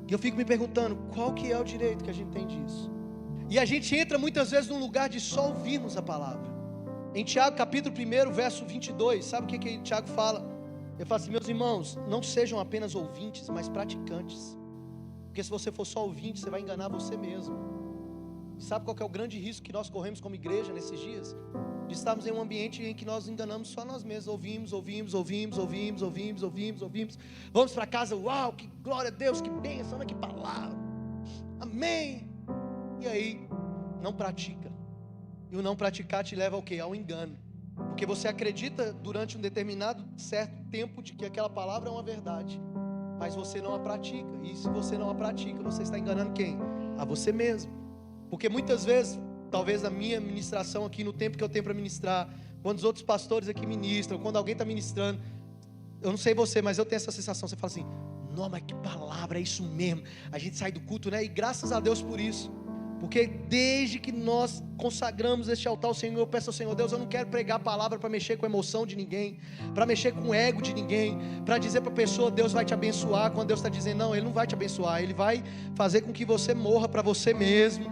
E eu fico me perguntando, qual que é o direito que a gente tem disso? E a gente entra muitas vezes num lugar de só ouvirmos a palavra. Em Tiago capítulo 1, verso 22, sabe o que Tiago fala? Ele fala assim: meus irmãos, não sejam apenas ouvintes, mas praticantes. Porque se você for só ouvinte, você vai enganar você mesmo. E sabe qual que é o grande risco que nós corremos como igreja nesses dias? De estarmos em um ambiente em que nós enganamos só nós mesmos. Ouvimos. Vamos para casa: uau, que glória a Deus, que bênção, que palavra, amém. E aí, não pratica. E o não praticar te leva ao quê? Ao engano. Porque você acredita durante um determinado certo tempo de que aquela palavra é uma verdade, mas você não a pratica. E se você não a pratica, você está enganando quem? A você mesmo. Porque muitas vezes, talvez na minha ministração aqui, no tempo que eu tenho para ministrar, quando os outros pastores aqui ministram, quando alguém está ministrando, eu não sei você, mas eu tenho essa sensação. Você fala assim: não, mas que palavra, é isso mesmo. A gente sai do culto, né? E graças a Deus por isso. Porque desde que nós consagramos este altar ao Senhor, eu peço ao Senhor: Deus, eu não quero pregar a palavra para mexer com a emoção de ninguém, para mexer com o ego de ninguém, para dizer para a pessoa: Deus vai te abençoar, quando Deus está dizendo: não, Ele não vai te abençoar, Ele vai fazer com que você morra para você mesmo.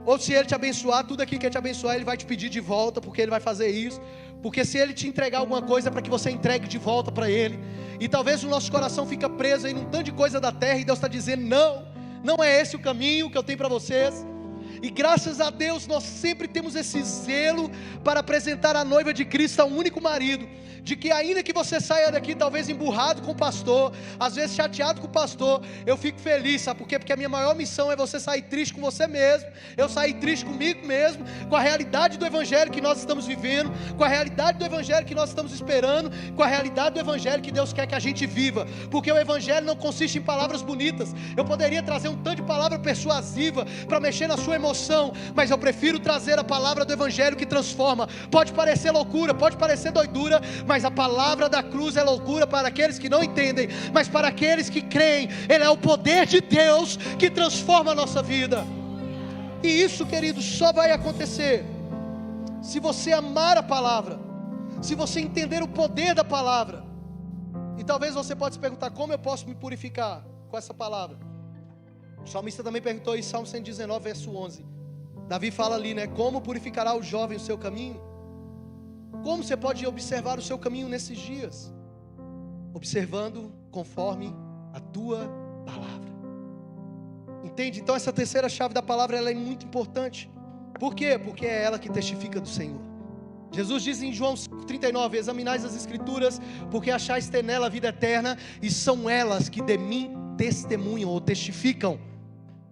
Ou se Ele te abençoar, tudo aquilo que Ele te abençoar, Ele vai te pedir de volta, porque Ele vai fazer isso. Porque se Ele te entregar alguma coisa, é para que você entregue de volta para Ele. E talvez o nosso coração fica preso aí num tanto de coisa da terra, e Deus está dizendo: não é esse o caminho que eu tenho para vocês. E graças a Deus nós sempre temos esse zelo para apresentar a noiva de Cristo a um único marido. De que ainda que você saia daqui talvez emburrado com o pastor, às vezes chateado com o pastor, eu fico feliz, sabe por quê? Porque a minha maior missão é você sair triste com você mesmo, eu sair triste comigo mesmo, com a realidade do Evangelho que nós estamos vivendo, com a realidade do Evangelho que nós estamos esperando, com a realidade do Evangelho que Deus quer que a gente viva. Porque o Evangelho não consiste em palavras bonitas. Eu poderia trazer um tanto de palavra persuasiva para mexer na sua emoção, mas eu prefiro trazer a palavra do Evangelho que transforma. Pode parecer loucura, pode parecer doidura, mas a palavra da cruz é loucura para aqueles que não entendem, mas para aqueles que creem, ele é o poder de Deus que transforma a nossa vida. E isso, querido, só vai acontecer se você amar a palavra, se você entender o poder da palavra. E talvez você possa se perguntar: como eu posso me purificar com essa palavra? O salmista também perguntou isso, Salmo 119, verso 11. Davi fala ali, né? Como purificará o jovem o seu caminho? Como você pode observar o seu caminho nesses dias? Observando conforme a tua palavra. Entende? Então essa terceira chave da palavra, ela é muito importante. Por quê? Porque é ela que testifica do Senhor. Jesus diz em João 39: examinais as escrituras, porque achais ter nela a vida eterna, e são elas que de mim testemunham ou testificam.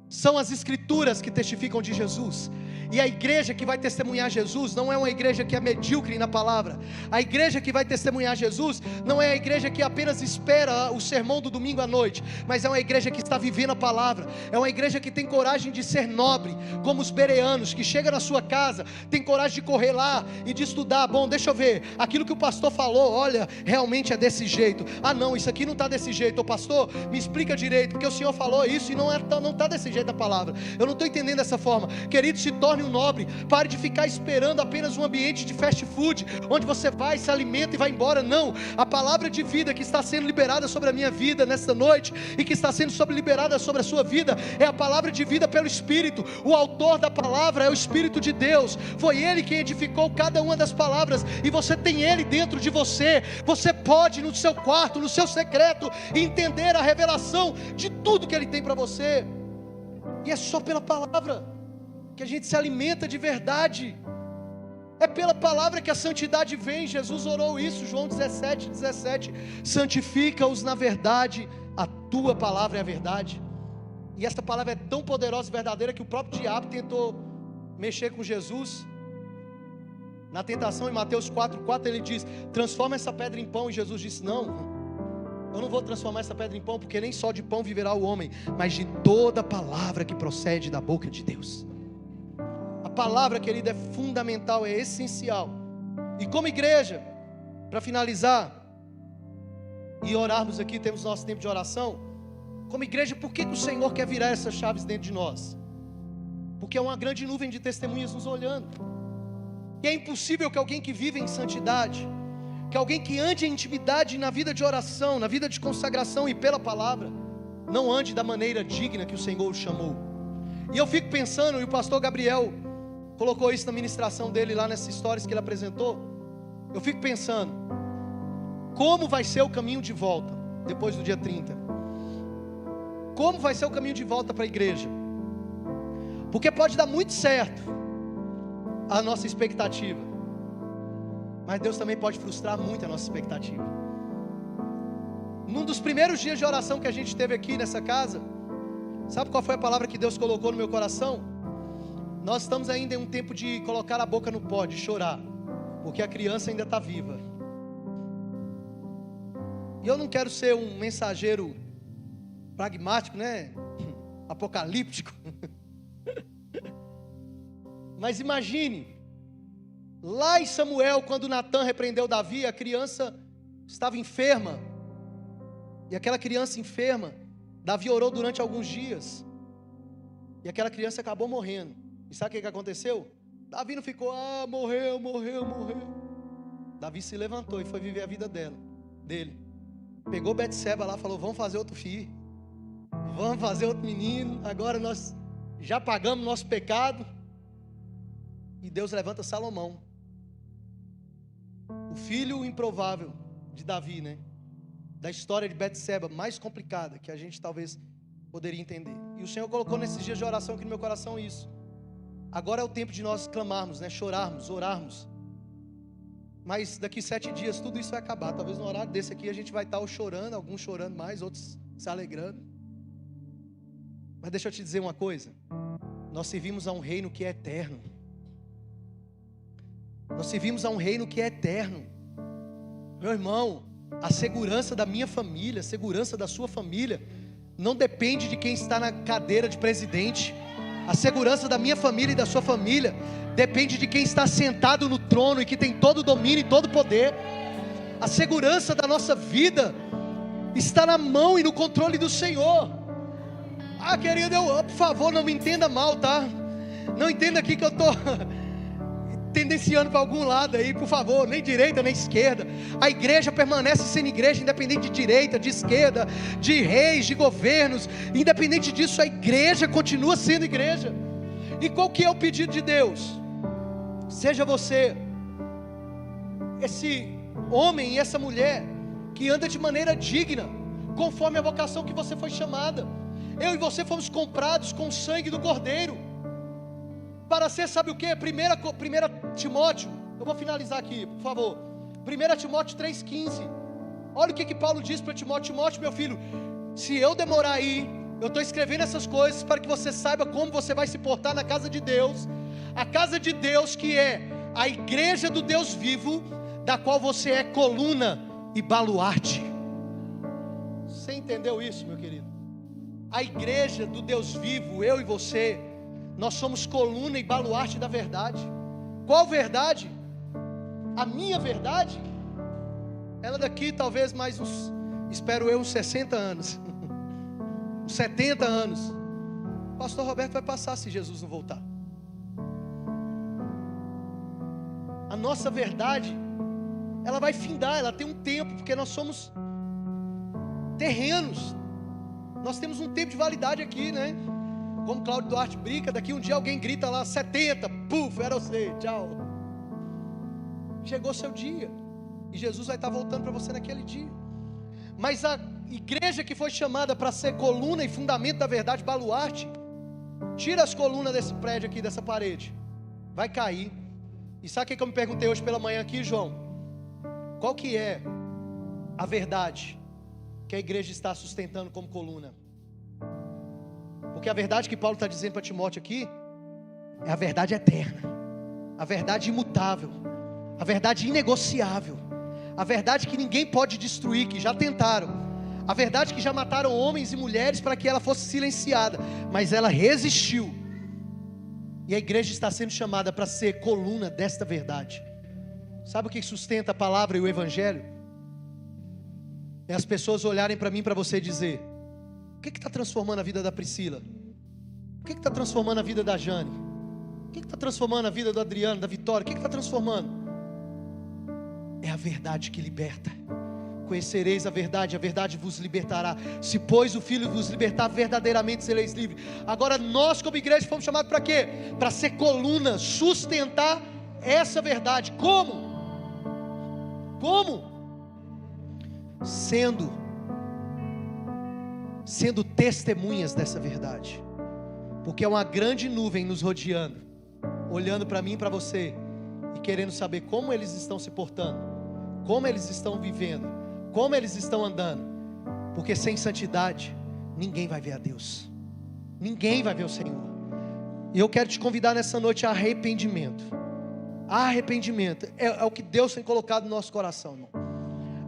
São as escrituras que testificam de Jesus. E a igreja que vai testemunhar Jesus não é uma igreja que é medíocre na palavra. A igreja que vai testemunhar Jesus não é a igreja que apenas espera o sermão do domingo à noite, mas é uma igreja que está vivendo a palavra. É uma igreja que tem coragem de ser nobre, como os bereanos, que chega na sua casa, tem coragem de correr lá e de estudar. Bom, deixa eu ver, aquilo que o pastor falou, olha, realmente é desse jeito. Ah não, isso aqui não está desse jeito. Ô pastor, me explica direito, porque o senhor falou isso e não está desse jeito a palavra. Eu não estou entendendo dessa forma. Querido, se torne torne um nobre. Pare de ficar esperando apenas um ambiente de fast food, onde você vai, se alimenta e vai embora. Não, a palavra de vida que está sendo liberada sobre a minha vida nesta noite, e que está sendo liberada sobre a sua vida, é a palavra de vida pelo Espírito. O autor da palavra é o Espírito de Deus. Foi Ele quem edificou cada uma das palavras, e você tem Ele dentro de você. Você pode, no seu quarto, no seu secreto, entender a revelação de tudo que Ele tem para você. E é só pela palavra que a gente se alimenta de verdade. É pela palavra que a santidade vem. Jesus orou isso, João 17:17. Santifica-os na verdade, a tua palavra é a verdade. E essa palavra é tão poderosa e verdadeira que o próprio diabo tentou mexer com Jesus. Na tentação, em Mateus 4:4, ele diz: transforma essa pedra em pão. E Jesus disse: não, eu não vou transformar essa pedra em pão, porque nem só de pão viverá o homem, mas de toda palavra que procede da boca de Deus. A palavra, querida, é fundamental, é essencial. E como igreja, para finalizar e orarmos aqui, temos nosso tempo de oração. Como igreja, por que o Senhor quer virar essas chaves dentro de nós? Porque é uma grande nuvem de testemunhas nos olhando. E é impossível que alguém que vive em santidade, que alguém que ande em intimidade na vida de oração, na vida de consagração e pela palavra, não ande da maneira digna que o Senhor o chamou. E eu fico pensando, e o pastor Gabriel colocou isso na ministração dele lá nessas histórias que ele apresentou. Eu fico pensando, como vai ser o caminho de volta depois do dia 30? Como vai ser o caminho de volta para a igreja? Porque pode dar muito certo a nossa expectativa, mas Deus também pode frustrar muito a nossa expectativa. Num dos primeiros dias de oração que a gente teve aqui nessa casa, sabe qual foi a palavra que Deus colocou no meu coração? Nós estamos ainda em um tempo de colocar a boca no pó, de chorar, porque a criança ainda está viva. E eu não quero ser um mensageiro pragmático, né? Apocalíptico. Mas imagine, lá em Samuel, quando Natã repreendeu Davi, a criança estava enferma. E aquela criança enferma, Davi orou durante alguns dias, e aquela criança acabou morrendo. E sabe o que aconteceu? Davi não ficou, morreu. Davi se levantou e foi viver a vida dele. Pegou Betseba lá e falou: vamos fazer outro filho, vamos fazer outro menino. Agora nós já pagamos nosso pecado. E Deus levanta Salomão, o filho improvável de Davi, né? Da história de Betseba, mais complicada que a gente talvez poderia entender. E o Senhor colocou nesses dias de oração aqui no meu coração isso. Agora é o tempo de nós clamarmos, né? Chorarmos, orarmos. Mas daqui 7 dias tudo isso vai acabar. Talvez no horário desse aqui a gente vai estar chorando, alguns chorando mais, outros se alegrando. Mas deixa eu te dizer uma coisa: nós servimos a um reino que é eterno. Nós servimos a um reino que é eterno. Meu irmão, a segurança da minha família, a segurança da sua família, não depende de quem está na cadeira de presidente. A segurança da minha família e da sua família depende de quem está sentado no trono e que tem todo o domínio e todo o poder. A segurança da nossa vida está na mão e no controle do Senhor. Querido, por favor, não me entenda mal, tá? Não entenda aqui que eu estou tendenciando para algum lado aí, por favor, nem direita nem esquerda. A igreja permanece sendo igreja, independente de direita, de esquerda, de reis, de governos. Independente disso, a igreja continua sendo igreja. E qual que é o pedido de Deus? Seja você esse homem e essa mulher que anda de maneira digna, conforme a vocação que você foi chamada. Eu e você fomos comprados com o sangue do Cordeiro, para ser, sabe o que? 1 Timóteo, eu vou finalizar aqui, por favor. 1 Timóteo 3,15. Olha o que Paulo diz para Timóteo: Timóteo, meu filho, se eu demorar aí, eu estou escrevendo essas coisas para que você saiba como você vai se portar na casa de Deus. A casa de Deus, que é a igreja do Deus vivo, da qual você é coluna e baluarte. Você entendeu isso, meu querido? A igreja do Deus vivo, eu e você, nós somos coluna e baluarte da verdade. Qual verdade? A minha verdade? Ela daqui talvez mais uns, espero eu, uns 60 anos, uns 70 anos. O pastor Roberto vai passar se Jesus não voltar. nossa verdade, ela vai findar, ela tem um tempo, porque nós somos terrenos. Nós temos um tempo de validade aqui, né? Como Cláudio Duarte brinca, daqui um dia alguém grita lá, 70, puf, era você, tchau. Chegou seu dia, e Jesus vai estar voltando para você naquele dia. Mas a igreja que foi chamada para ser coluna e fundamento da verdade, baluarte, tira as colunas desse prédio aqui, dessa parede, vai cair. E sabe o que eu me perguntei hoje pela manhã aqui, João? Qual que é a verdade que a igreja está sustentando como coluna? Porque a verdade que Paulo está dizendo para Timóteo aqui é a verdade eterna, a verdade imutável, a verdade inegociável, a verdade que ninguém pode destruir, que já tentaram, a verdade que já mataram homens e mulheres para que ela fosse silenciada, mas ela resistiu. E a igreja está sendo chamada para ser coluna desta verdade. Sabe o que sustenta a palavra e o evangelho? É as pessoas olharem para mim, para você, e dizer: o que está transformando a vida da Priscila? O que está transformando a vida da Jane? O que está transformando a vida do Adriano, da Vitória? O que está transformando? É a verdade que liberta. Conhecereis a verdade vos libertará. Se pois o Filho vos libertar, verdadeiramente sereis livres. Agora nós como igreja fomos chamados para quê? Para ser coluna, sustentar essa verdade. Como? Sendo testemunhas dessa verdade. Porque é uma grande nuvem nos rodeando, olhando para mim e para você, e querendo saber como eles estão se portando, como eles estão vivendo, como eles estão andando. Porque sem santidade ninguém vai ver a Deus, ninguém vai ver o Senhor. E eu quero te convidar nessa noite a arrependimento. Arrependimento é o que Deus tem colocado no nosso coração, irmão.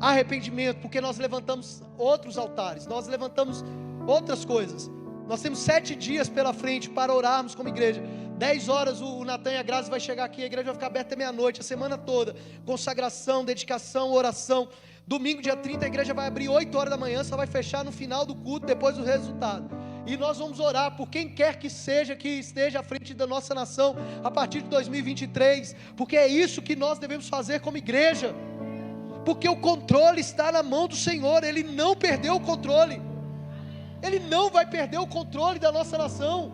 Arrependimento, porque nós levantamos outros altares, nós levantamos outras coisas. Nós temos 7 dias pela frente para orarmos como igreja. 10 horas o Natan e a Graça vai chegar aqui, a igreja vai ficar aberta até meia-noite, a semana toda, consagração, dedicação, oração. Domingo dia 30 a igreja vai abrir 8 horas da manhã, só vai fechar no final do culto, depois do resultado. E nós vamos orar por quem quer que seja, que esteja à frente da nossa nação, a partir de 2023, porque é isso que nós devemos fazer como igreja. Porque o controle está na mão do Senhor, Ele não perdeu o controle, Ele não vai perder o controle da nossa nação,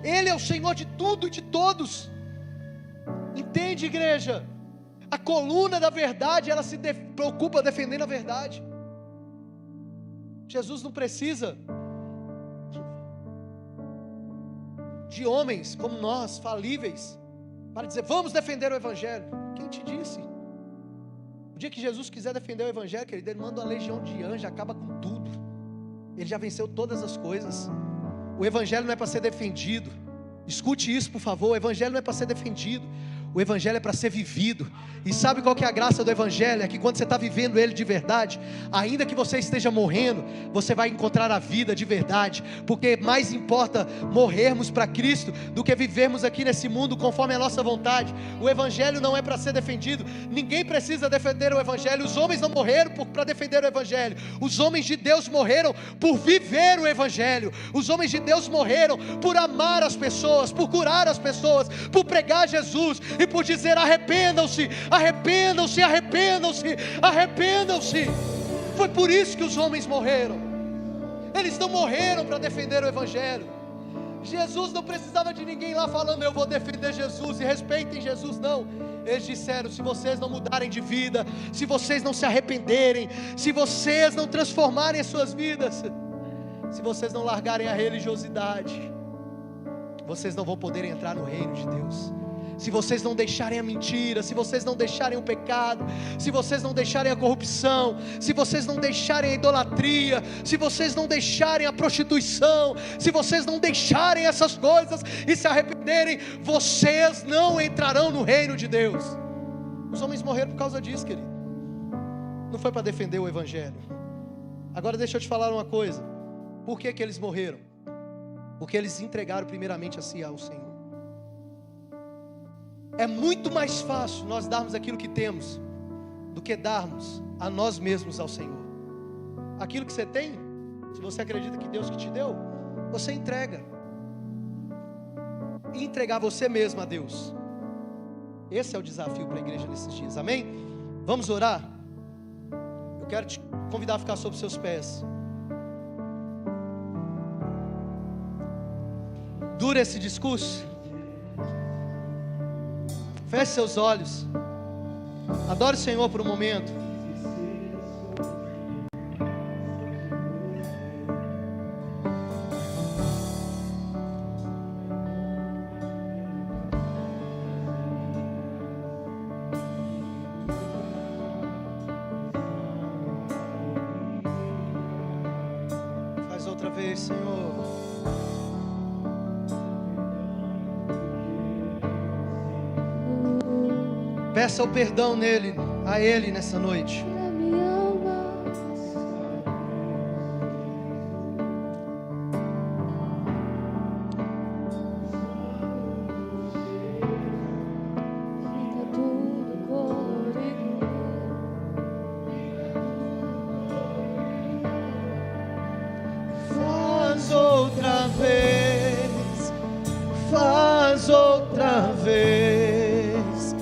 Ele é o Senhor de tudo e de todos. Entende, igreja? A coluna da verdade, ela se preocupa defendendo a verdade. Jesus não precisa de homens como nós, falíveis, para dizer: vamos defender o evangelho. Quem te disse? O dia que Jesus quiser defender o evangelho, querido, Ele manda uma legião de anjos, acaba com tudo. Ele já venceu todas as coisas. O evangelho não é para ser defendido. Escute isso, por favor. O evangelho não é para ser defendido, o evangelho é para ser vivido. E sabe qual que é a graça do evangelho? É que quando você está vivendo ele de verdade, ainda que você esteja morrendo, você vai encontrar a vida de verdade. Porque mais importa morrermos para Cristo do que vivermos aqui nesse mundo conforme a nossa vontade. O evangelho não é para ser defendido. Ninguém precisa defender o evangelho. Os homens não morreram para defender o evangelho. Os homens de Deus morreram por viver o evangelho. Os homens de Deus morreram por amar as pessoas, por curar as pessoas, por pregar Jesus e por dizer: arrependam-se, arrependam-se, arrependam-se, arrependam-se. Foi por isso que os homens morreram. Eles não morreram para defender o evangelho. Jesus não precisava de ninguém lá falando: eu vou defender Jesus e respeitem Jesus. Não, eles disseram: se vocês não mudarem de vida, se vocês não se arrependerem, se vocês não transformarem as suas vidas, se vocês não largarem a religiosidade, vocês não vão poder entrar no reino de Deus. Se vocês não deixarem a mentira, se vocês não deixarem o pecado, se vocês não deixarem a corrupção, se vocês não deixarem a idolatria, se vocês não deixarem a prostituição, se vocês não deixarem essas coisas e se arrependerem, vocês não entrarão no reino de Deus. Os homens morreram por causa disso, querido. Não foi para defender o evangelho. Agora deixa eu te falar uma coisa. Por que eles morreram? Porque eles entregaram primeiramente a si ao Senhor. É muito mais fácil nós darmos aquilo que temos do que darmos a nós mesmos ao Senhor. Aquilo que você tem, se você acredita que Deus que te deu, você entrega. E entregar você mesmo a Deus Esse é o desafio para a igreja nesses dias, amém? Vamos orar? Eu quero te convidar a ficar sobre os seus pés. Dura esse discurso? Feche seus olhos. Adore o Senhor por um momento. Faz outra vez, Senhor. Peça o perdão a Ele nessa noite. Faz outra vez, faz outra vez,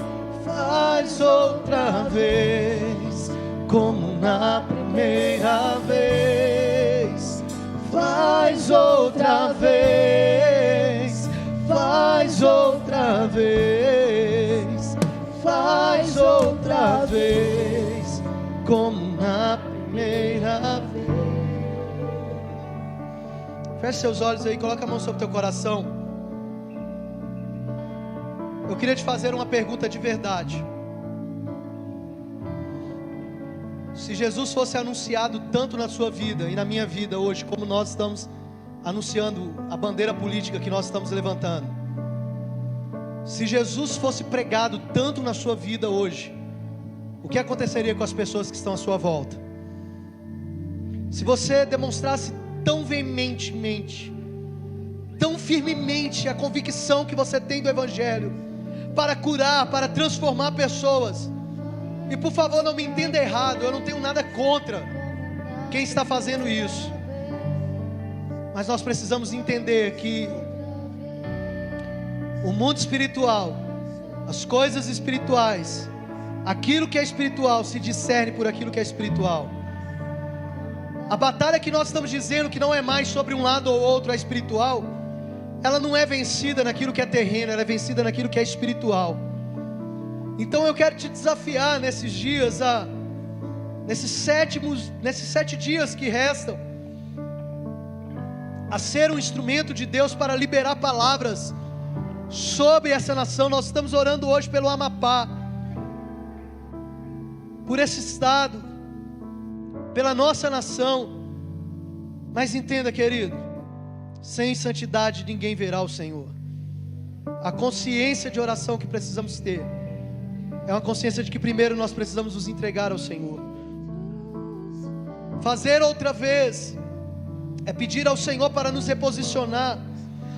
faz outra vez, como na primeira vez. Faz outra vez, faz outra vez, faz outra vez, como na primeira vez. Feche seus olhos aí, coloca a mão sobre o teu coração. Eu queria te fazer uma pergunta de verdade. Se Jesus fosse anunciado tanto na sua vida e na minha vida hoje, como nós estamos anunciando a bandeira política que nós estamos levantando, se Jesus fosse pregado tanto na sua vida hoje, o que aconteceria com as pessoas que estão à sua volta? Se você demonstrasse tão veementemente, tão firmemente a convicção que você tem do Evangelho, para curar, para transformar pessoas, e por favor não me entenda errado, eu não tenho nada contra quem está fazendo isso, mas nós precisamos entender que o mundo espiritual, as coisas espirituais, aquilo que é espiritual se discerne por aquilo que é espiritual. A batalha que nós estamos dizendo que não é mais sobre um lado ou outro, é espiritual, ela não é vencida naquilo que é terreno, ela é vencida naquilo que é espiritual. Então eu quero te desafiar nesses dias, nesses 7 dias que restam, a ser um instrumento de Deus para liberar palavras sobre essa nação. Nós estamos orando hoje pelo Amapá, por esse estado, pela nossa nação. Mas entenda, querido, sem santidade ninguém verá o Senhor. A consciência de oração que precisamos ter é uma consciência de que primeiro nós precisamos nos entregar ao Senhor. Fazer outra vez é pedir ao Senhor para nos reposicionar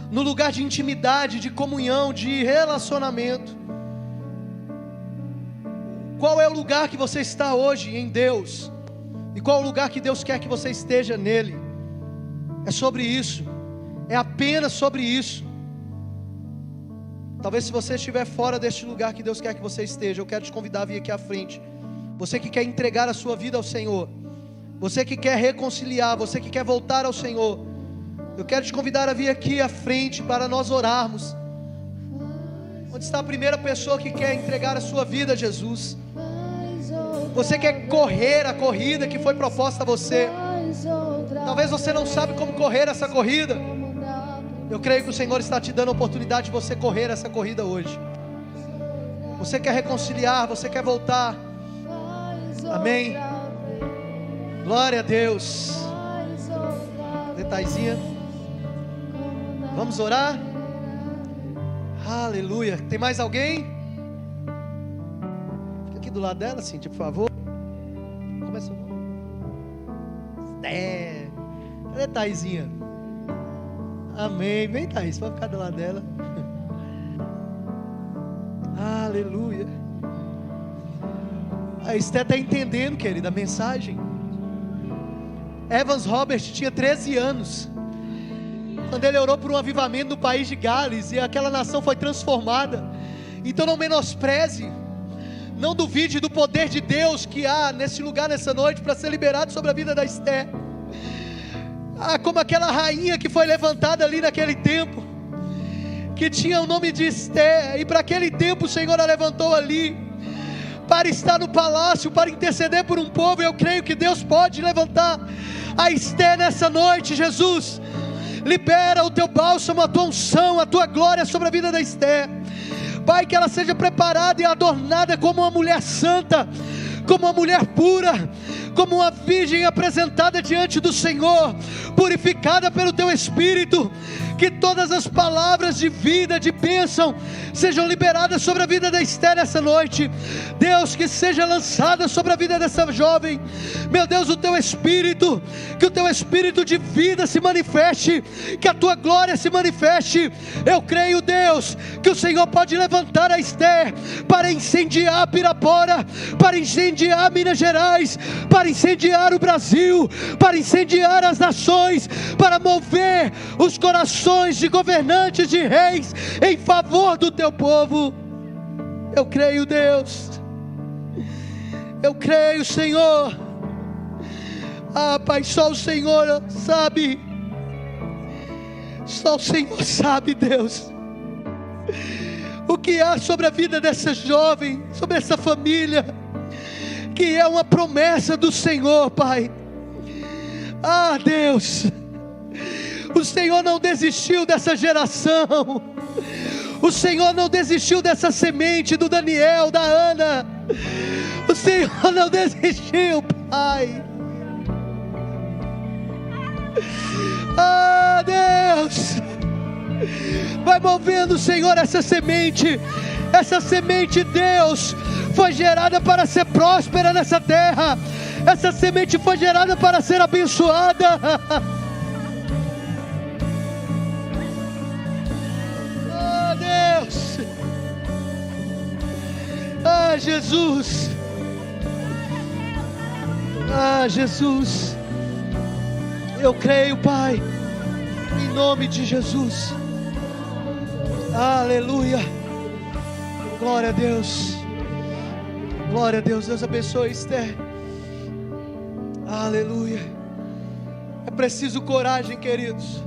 no lugar de intimidade, de comunhão, de relacionamento. Qual é o lugar que você está hoje em Deus? E qual é o lugar que Deus quer que você esteja nele? É sobre isso, é apenas sobre isso. Talvez se você estiver fora deste lugar que Deus quer que você esteja, eu quero te convidar a vir aqui à frente. Você que quer entregar a sua vida ao Senhor, você que quer reconciliar, você que quer voltar ao Senhor, eu quero te convidar a vir aqui à frente para nós orarmos. Onde está a primeira pessoa que quer entregar a sua vida a Jesus? Você quer correr a corrida que foi proposta a você? Talvez você não sabe como correr essa corrida. Eu creio que o Senhor está te dando a oportunidade de você correr essa corrida hoje. Você quer reconciliar, você quer voltar. Amém. Glória a Deus. Detalhezinha. Vamos orar? Aleluia. Tem mais alguém? Fica aqui do lado dela, Cíntia, por favor. Começa. Cadê Thaisinha? Amém. Vem, Thaís, pode ficar do lado dela. Aleluia. A Esté está entendendo, querida, a mensagem. Evans Robert tinha 13 anos quando ele orou por um avivamento no país de Gales, e aquela nação foi transformada. Então não menospreze, não duvide do poder de Deus que há nesse lugar, nessa noite, para ser liberado sobre a vida da Esther. Como aquela rainha que foi levantada ali naquele tempo, que tinha o nome de Esther, e para aquele tempo o Senhor a levantou ali, para estar no palácio, para interceder por um povo. Eu creio que Deus pode levantar a Esther nessa noite. Jesus, libera o teu bálsamo, a tua unção, a tua glória sobre a vida da Esther, Pai, que ela seja preparada e adornada como uma mulher santa, como uma mulher pura, como uma virgem apresentada diante do Senhor, purificada pelo teu Espírito. Que todas as palavras de vida, de bênção, sejam liberadas sobre a vida da Esther nessa noite. Deus, que seja lançada sobre a vida dessa jovem, meu Deus, o teu Espírito, que o teu Espírito de vida se manifeste, que a tua glória se manifeste. Eu creio, Deus, que o Senhor pode levantar a Esther para incendiar Pirapora, para incendiar Minas Gerais, para incendiar o Brasil, para incendiar as nações, para mover os corações de governantes, de reis, em favor do teu povo. Eu creio, Deus, eu creio, Senhor. Pai, só o Senhor sabe, só o Senhor sabe, Deus, o que há sobre a vida dessa jovem, sobre essa família, que é uma promessa do Senhor, Pai. Deus, o Senhor não desistiu dessa geração, o Senhor não desistiu dessa semente do Daniel, da Ana, o Senhor não desistiu, Pai. Deus, vai movendo, Senhor, essa semente, Deus, foi gerada para ser próspera nessa terra, essa semente foi gerada para ser abençoada. Deus, Jesus, Jesus, eu creio, Pai, em nome de Jesus. Aleluia, glória a Deus, glória a Deus. Deus abençoe Esther. Aleluia. É preciso coragem, queridos,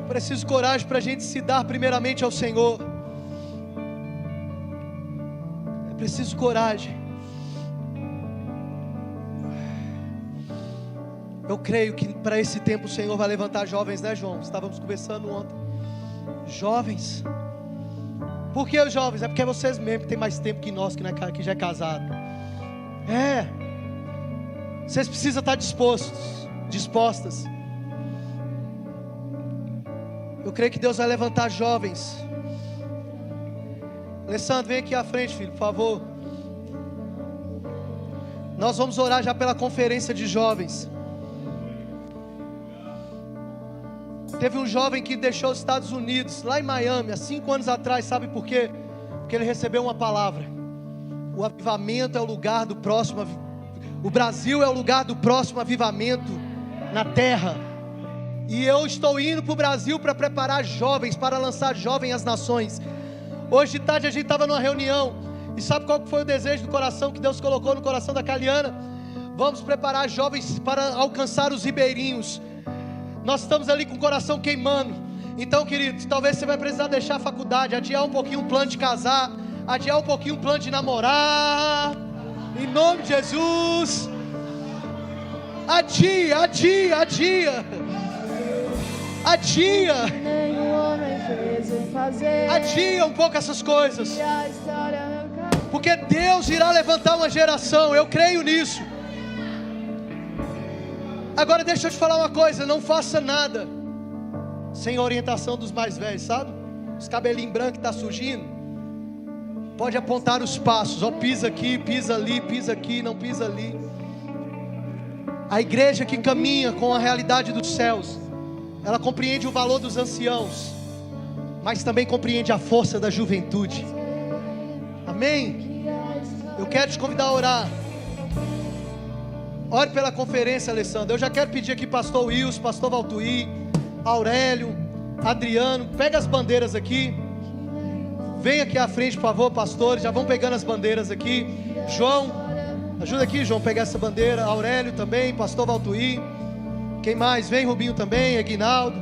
é preciso coragem para a gente se dar primeiramente ao Senhor. É preciso coragem. Eu creio que para esse tempo o Senhor vai levantar jovens, né, João? Estávamos conversando ontem. Jovens. Por que os jovens? É porque é vocês mesmo que tem mais tempo que nós, que já é casado. Vocês precisam estar dispostas. Eu creio que Deus vai levantar jovens. Alessandro, vem aqui à frente, filho, por favor. Nós vamos orar já pela conferência de jovens. Teve um jovem que deixou os Estados Unidos, lá em Miami, há 5 anos atrás. Sabe por quê? Porque ele recebeu uma palavra. O avivamento é o lugar do próximo. O Brasil é o lugar do próximo avivamento na terra. E eu estou indo para o Brasil para preparar jovens, para lançar jovens às nações. Hoje de tarde a gente estava numa reunião. E sabe qual foi o desejo do coração que Deus colocou no coração da Caliana? Vamos preparar jovens para alcançar os ribeirinhos. Nós estamos ali com o coração queimando. Então, queridos, talvez você vai precisar deixar a faculdade, adiar um pouquinho o plano de casar, adiar um pouquinho o plano de namorar, em nome de Jesus. Adia um pouco essas coisas, porque Deus irá levantar uma geração. Eu creio nisso. Agora deixa eu te falar uma coisa, não faça nada sem orientação dos mais velhos, sabe? Os cabelinhos brancos que está surgindo, pode apontar os passos, pisa aqui, pisa ali, pisa aqui, não pisa ali. A igreja que caminha com a realidade dos céus, ela compreende o valor dos anciãos, mas também compreende a força da juventude. Amém? Eu quero te convidar a orar. Ore pela conferência, Alessandro. Eu já quero pedir aqui pastor Wilson, pastor Valtuí, Aurélio, Adriano. Pega as bandeiras aqui. Vem aqui à frente, por favor, pastores. Já vão pegando as bandeiras aqui. João, ajuda aqui, João, pegar essa bandeira. Aurélio também, pastor Valtuí. Quem mais? Vem, Rubinho também, Aguinaldo.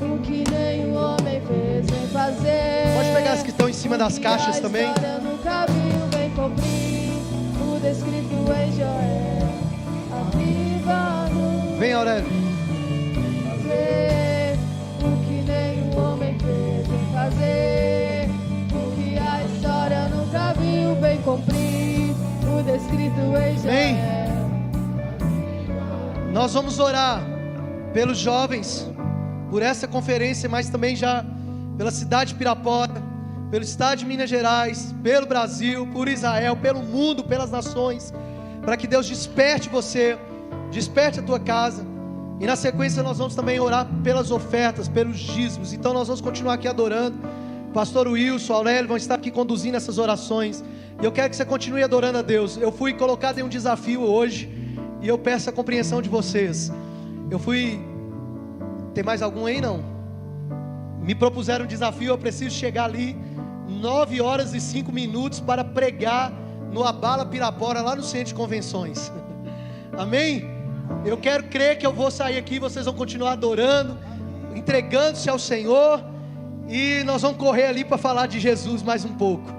O que nenhum homem fez, vem fazer. Pode pegar as que estão em cima das caixas também. No caminho vem cumprir o descrito em Joel. Aviva no Vem, Aurélio. fazer o que nenhum homem fez, vem fazer. O que a história nunca viu, vem cumprir o descrito em Joel. Vem. Nós vamos orar pelos jovens, por essa conferência, mas também já pela cidade de Pirapora, pelo estado de Minas Gerais, pelo Brasil, por Israel, pelo mundo, pelas nações, para que Deus desperte você, desperte a tua casa. E na sequência nós vamos também orar pelas ofertas, pelos dízimos. Então nós vamos continuar aqui adorando. Pastor Wilson, Aurélio vão estar aqui conduzindo essas orações. E eu quero que você continue adorando a Deus. Eu fui colocado em um desafio hoje, e eu peço a compreensão de vocês. Tem mais algum aí? Não? Me propuseram um desafio, eu preciso chegar ali 9 horas e 5 minutos para pregar no Abala Pirapora, lá no centro de convenções. Amém? Eu quero crer que eu vou sair aqui, vocês vão continuar adorando, entregando-se ao Senhor, e nós vamos correr ali para falar de Jesus mais um pouco.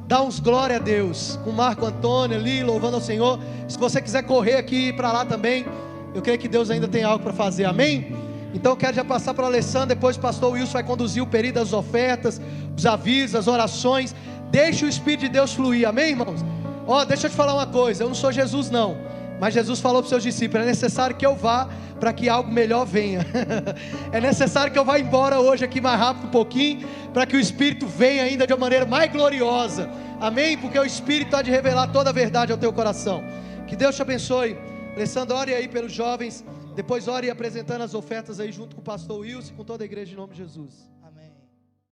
Dá uns glória a Deus, com o Marco Antônio ali, louvando ao Senhor. Se você quiser correr aqui e para lá também, eu creio que Deus ainda tem algo para fazer, amém? Então eu quero já passar para o Alessandro, depois o pastor Wilson vai conduzir o período das ofertas, os avisos, as orações. Deixa o Espírito de Deus fluir, amém, irmãos? Deixa eu te falar uma coisa, eu não sou Jesus não, mas Jesus falou para os seus discípulos: é necessário que eu vá para que algo melhor venha. É necessário que eu vá embora hoje aqui mais rápido um pouquinho, para que o Espírito venha ainda de uma maneira mais gloriosa, amém? Porque o Espírito há de revelar toda a verdade ao teu coração. Que Deus te abençoe. Alessandro, ore aí pelos jovens, depois ore apresentando as ofertas aí junto com o pastor Wilson e com toda a igreja em nome de Jesus.